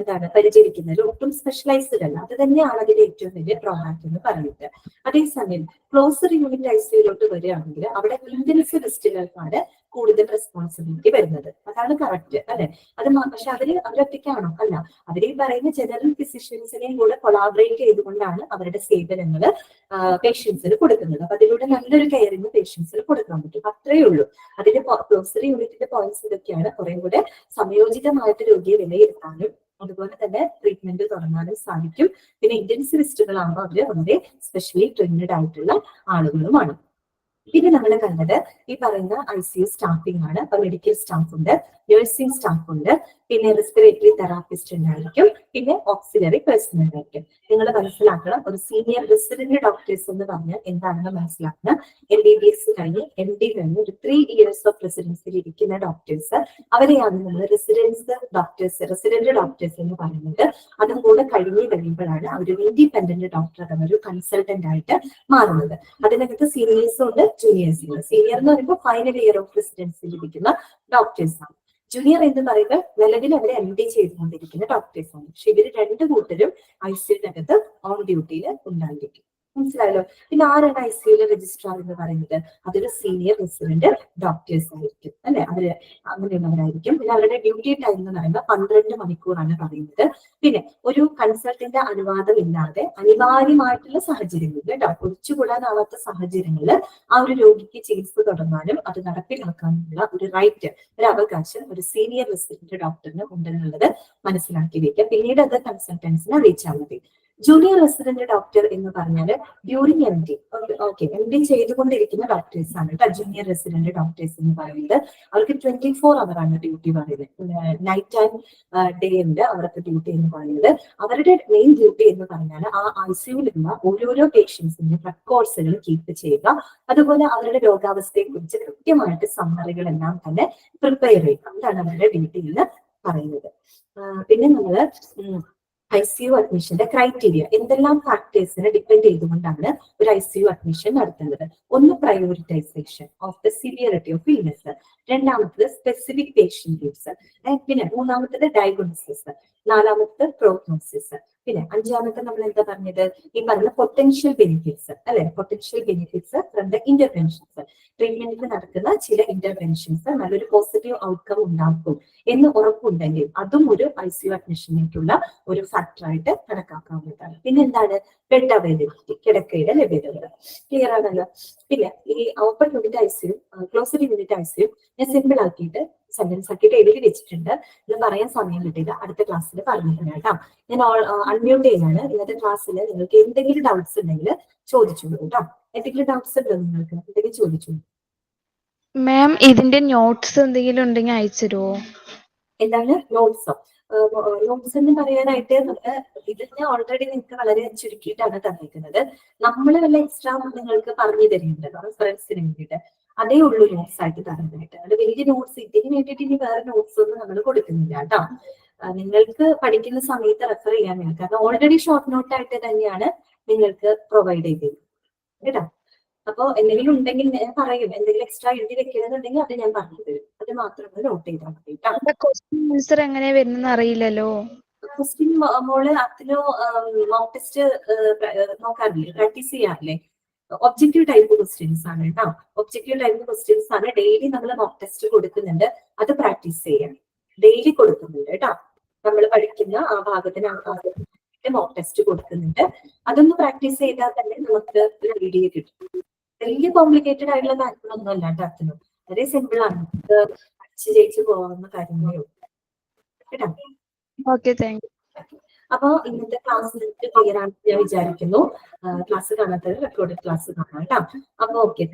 പരിചരിക്കുന്നത് ഒട്ടും സ്പെഷ്യലൈസ്ഡ് അല്ല. അത് തന്നെയാണ് അതിന്റെ ഏറ്റവും വലിയ ഡ്രോബാക്ക് എന്ന് പറയുന്നത്. അതേസമയം ക്ലോസ്ഡ് യൂണിറ്റ് ICUയിലോട്ട് വരികയാണെങ്കിൽ അവിടെ ഇന്റൻസിവിസ്റ്റുകൾക്കാണ് കൂടുതൽ റെസ്പോൺസിബിലിറ്റി വരുന്നത്. അതാണ് കറക്റ്റ് അല്ലെ? അത് പക്ഷെ അവരൊറ്റയ്ക്കാണോ? അല്ല, അവര് ഈ പറയുന്ന ജനറൽ ഫിസിഷ്യൻസിനെയും കൂടെ കൊളാബറേറ്റ് ചെയ്തുകൊണ്ടാണ് അവരുടെ സേവനങ്ങൾ പേഷ്യൻസിന് കൊടുക്കുന്നത്. അപ്പൊ അതിലൂടെ നല്ലൊരു കെയറിങ് പേഷ്യൻസിന് കൊടുക്കാൻ പറ്റും. അത്രയേ ഉള്ളൂ. അതിന്റെ ക്ലോസ്ഡ് യൂണിറ്റിന്റെ പോയിന്റ്സ് ഇതൊക്കെയാണ്. കുറെ കൂടെ സംയോജിതമായിട്ട് രോഗിയെ വിലയിരുത്താനും അതുപോലെ തന്നെ ട്രീറ്റ്മെന്റ് തുടങ്ങാനും സാധിക്കും. പിന്നെ ഇന്റൻസിവിസ്റ്റുകളാകുമ്പോൾ അവര് വളരെ സ്പെഷ്യലി ട്രെയിൻഡ് ആയിട്ടുള്ള ആളുകളുമാണ്. പിന്നെ നമ്മൾ കണ്ടത് ഈ പറയുന്ന ICU സ്റ്റാഫിംഗ് ആണ്. അപ്പൊ മെഡിക്കൽ സ്റ്റാഫ് ഉണ്ട്, നഴ്സിംഗ് സ്റ്റാഫ് ഉണ്ട്, പിന്നെ റെസ്പിറേറ്ററി തെറാപ്പിസ്റ്റ് ഉണ്ടായിരിക്കും, പിന്നെ ഓക്സിലറി പേഴ്സൺ ഉണ്ടായിരിക്കും. നിങ്ങൾ മനസ്സിലാക്കണം, ഒരു സീനിയർ റെസിഡന്റ് ഡോക്ടേഴ്സ് എന്ന് പറഞ്ഞാൽ എന്താണെന്ന് മനസ്സിലാക്കണം. MBBS കഴിഞ്ഞ് MD കഴിഞ്ഞ് ഒരു 3 years ഓഫ് റെസിഡൻസിൽ ഇരിക്കുന്ന ഡോക്ടേഴ്സ്, അവരെയാണ് നമ്മൾ റെസിഡന്റ് ഡോക്ടേഴ്സ് എന്ന് പറയുന്നത്. അതും കൂടെ കഴിയുമ്പോഴാണ് അവരൊരു ഇൻഡിപെൻഡന്റ് ഡോക്ടർ അഥവാ ഒരു കൺസൾട്ടന്റ് ആയിട്ട് മാറുന്നത്. അതിനകത്ത് സീനിയേഴ്സും ഉണ്ട്, ജൂനിയേഴ്സും ഉണ്ട്. സീനിയർ എന്ന് പറയുമ്പോൾ ഫൈനൽ ഇയർ ഓഫ് റെസിഡൻസിൽ ഇരിക്കുന്ന ഡോക്ടേഴ്സ് ആണ്. ജൂനിയർ എന്ന് പറയുമ്പോൾ നിലവിൽ അവരെ MD ചെയ്തുകൊണ്ടിരിക്കുന്ന ഡോക്ടേഴ്സ് ആണ്. പക്ഷെ ഇവര് രണ്ടു കൂട്ടരും ICUവിനകത്ത് ഓൺ ഡ്യൂട്ടിയിൽ ഉണ്ടായിരിക്കും. മനസ്സിലായല്ലോ? പിന്നെ ആരാണ് ICUയിലെ രജിസ്ട്രാർ എന്ന് പറയുന്നത്? അതൊരു സീനിയർ റെസിഡന്റ് ഡോക്ടേഴ്സ് ആയിരിക്കും അല്ലെ? അവര് അങ്ങനെയുള്ളവരായിരിക്കും. പിന്നെ അവരുടെ ഡ്യൂട്ടി ടൈം എന്ന് പറയുമ്പോൾ 12 മണിക്കൂറാണ് പറയുന്നത്. പിന്നെ ഒരു കൺസൾട്ടന്റ് അനുവാദം ഇല്ലാതെ അനിവാര്യമായിട്ടുള്ള സാഹചര്യങ്ങളിൽ കേട്ടോ, ഒഴിച്ചുകൂടാനാവാത്ത സാഹചര്യങ്ങളിൽ ആ ഒരു രോഗിക്ക് ചികിത്സ തുടങ്ങാനും അത് നടപ്പിലാക്കാനുമുള്ള ഒരു റൈറ്റ്, ഒരു അവകാശം ഒരു സീനിയർ റെസിഡന്റ് ഡോക്ടറിന് ഉണ്ടെന്നുള്ളത് മനസ്സിലാക്കി വെക്കുക. പിന്നീട് അത് കൺസൾട്ടൻസിനെ അറിയിച്ചാൽ മതി. ജൂനിയർ റെസിഡന്റ് ഡോക്ടർ എന്ന് പറഞ്ഞാൽ during M D, okay, M D ചെയ്തുകൊണ്ടിരിക്കുന്ന ഡോക്ടേഴ്സ് ആണ് കേട്ടോ ജൂനിയർ റെസിഡന്റ് ഡോക്ടേഴ്സ് എന്ന് പറയുന്നത്. അവർക്ക് 24 അവർ ആണ് ഡ്യൂട്ടി പറയുന്നത്. നൈറ്റ് ആൻഡ് ഡേ ഉണ്ട് അവർക്ക് ഡ്യൂട്ടി എന്ന് പറയുന്നത്. അവരുടെ മെയിൻ ഡ്യൂട്ടി എന്ന് പറഞ്ഞാൽ ആ ICUവിലുള്ള ഓരോരോ പേഷ്യൻസിന്റെ റെക്കോർഡ്സുകൾ കീപ്പ് ചെയ്യുക, അതുപോലെ അവരുടെ രോഗാവസ്ഥയെ കുറിച്ച് കൃത്യമായിട്ട് സമ്മറികളെല്ലാം തന്നെ പ്രിപ്പയർ ചെയ്യുക. അതാണ് അവരുടെ ഡ്യൂട്ടി എന്ന് പറയുന്നത്. പിന്നെ നമ്മള് ICU അഡ്മിഷന്റെ ക്രൈറ്റീരിയ, എന്തെല്ലാം ഫാക്ടേഴ്സിനെ ഡിപ്പെൻഡ് ചെയ്തുകൊണ്ടാണ് ഒരു ICU അഡ്മിഷൻ നടത്തുന്നത്. ഒന്ന് prioritisation of the severity of illness, രണ്ടാമത്തത് സ്പെസിഫിക് പേഷ്യന്റ് ഗിഫ്റ്റ്സ്, പിന്നെ മൂന്നാമത്തത് ഡയഗ്നോസിസ്, നാലാമത്തത് പ്രോഗ്നോസിസ്, പിന്നെ അഞ്ചാമത്തെ നമ്മൾ എന്താ പറഞ്ഞത്, ഈ പറഞ്ഞ പൊട്ടൻഷ്യൽ ബെനിഫിറ്റ്സ് അല്ലെ, potential benefits from the interventions, ട്രീറ്റ്മെന്റിൽ നടക്കുന്ന ചില ഇന്റർവെൻഷൻസ് നല്ലൊരു പോസിറ്റീവ് ഔട്ട്കം ഉണ്ടാക്കും എന്ന് ഉറപ്പുണ്ടെങ്കിൽ അതും ഒരു ICU അഡ്മിഷനിലേക്കുള്ള ഒരു ഫാക്ടറായിട്ട് കണക്കാക്കാവുന്നതാണ്. പിന്നെ എന്താണ്, ബെഡ് അവൈലബിലിറ്റി, കിടക്കയുടെ ലഭ്യത. ക്ലിയർ ആണല്ലോ. പിന്നെ ഈ open unit ICU, closed unit ICU ഞാൻ സിമ്പിൾ ആക്കിയിട്ട് സെന്റൻസ് ആക്കിയിട്ട് എഴുതി വെച്ചിട്ടുണ്ട്. ഇത് പറയാൻ സമയം കിട്ടില്ല, അടുത്ത ക്ലാസ്സിൽ പറഞ്ഞു തരാം കേട്ടോ. ഞാൻ അൺമ്യൂട്ട് ചെയ്യാണ്. ഇന്നത്തെ ക്ലാസ്സിൽ നിങ്ങൾക്ക് എന്തെങ്കിലും ഡൗട്ട്സ് ഉണ്ടെങ്കിൽ ചോദിച്ചോളൂ കേട്ടോ. എന്തെങ്കിലും ഡൗട്ട്സ് ഉണ്ടോ നിങ്ങൾക്ക്? എന്തെങ്കിലും ചോദിച്ചോളൂ. മാം, ഇതിന്റെ നോട്ട്സ് എന്തെങ്കിലും ഉണ്ടെങ്കിൽ അയച്ചുതരുമോ? എന്താണ് നോട്ട്സോ? നോട്ട്സ് എന്ന് പറയാനായിട്ട് നമ്മള് ഇതിന് ഓൾറെഡി നിങ്ങൾക്ക് വളരെ ചുരുക്കിയിട്ടാണ് തന്നിരിക്കുന്നത്. നമ്മൾ വല്ല എക്സ്ട്രാ നിങ്ങൾക്ക് പറഞ്ഞു തരുന്നുണ്ട് റെഫറൻസിന് വേണ്ടിയിട്ട്, അതേ ഉള്ളൂ നോട്ട്സ് ആയിട്ട് തരുന്നതായിട്ട്. അത് വലിയ നോട്ട്സ് ഇതിന് വേണ്ടിയിട്ട് ഇനി വേറെ നോട്ട്സ് ഒന്നും നമ്മൾ കൊടുക്കുന്നില്ല കേട്ടോ. നിങ്ങൾക്ക് പഠിക്കുന്ന സമയത്ത് റെഫർ ചെയ്യാൻ വേണ്ടി, കാരണം ഓൾറെഡി ഷോർട്ട് നോട്ട് ആയിട്ട് തന്നെയാണ് നിങ്ങൾക്ക് പ്രൊവൈഡ് ചെയ്തത് കേട്ടോ. അപ്പൊ എന്തെങ്കിലും ഉണ്ടെങ്കിൽ ഞാൻ പറയും, എന്തെങ്കിലും എക്സ്ട്രാ എഴുതി വെക്കണമെന്നുണ്ടെങ്കിൽ അത് ഞാൻ പറഞ്ഞു തരും. അത് മാത്രമേ നോട്ട് ചെയ്താൽ മതി കേട്ടോ. ക്വസ്റ്റ്യൻ ആൻസർ എങ്ങനെയാ വരുന്നെന്ന് അറിയില്ലല്ലോ. ക്വസ്റ്റ്യൻ മോള് അതിലോ മോക്ക് ടെസ്റ്റ് നോക്കാറില്ലേ, പ്രാക്ടീസ് ചെയ്യാറില്ലേ? ഒബ്ജക്റ്റീവ് ടൈപ്പ് ക്വസ്റ്റ്യൻസ് ആണ് കേട്ടോ. ഒബ്ജക്റ്റീവ് ടൈപ്പ് ക്വസ്റ്റ്യൻസ് ആണ്. ഡെയിലി നമ്മൾ മോക്ക് ടെസ്റ്റ് കൊടുക്കുന്നുണ്ട്, അത് പ്രാക്ടീസ് ചെയ്യാൻ ഡെയിലി കൊടുക്കുന്നുണ്ട് കേട്ടോ. നമ്മൾ പഠിക്കുന്ന ആ ഭാഗത്തിന് മോക്ക് ടെസ്റ്റ് കൊടുക്കുന്നുണ്ട്. അതൊന്ന് പ്രാക്ടീസ് ചെയ്താൽ തന്നെ നമുക്ക് ഒരു ഐഡിയ കിട്ടും. വലിയ കോംപ്ലിക്കേറ്റഡ് ആയിട്ടുള്ള കാര്യങ്ങളൊന്നും അല്ല കേട്ടോ. അതിനും വളരെ സിമ്പിൾ ആണ്, നമുക്ക് പഠിച്ച് ജയിച്ചു പോകാവുന്ന കാര്യങ്ങളേ ഉള്ളൂ കേട്ടോ. Okay, thank you. അപ്പൊ ഇന്നത്തെ ക്ലാസ് നിങ്ങൾക്ക് ക്ലിയർ ആണെന്ന് ഞാൻ വിചാരിക്കുന്നു. ക്ലാസ് കാണാത്തത് റെക്കോർഡ് ക്ലാസ് കാണാം കേട്ടോ. അപ്പൊ ഓക്കെ.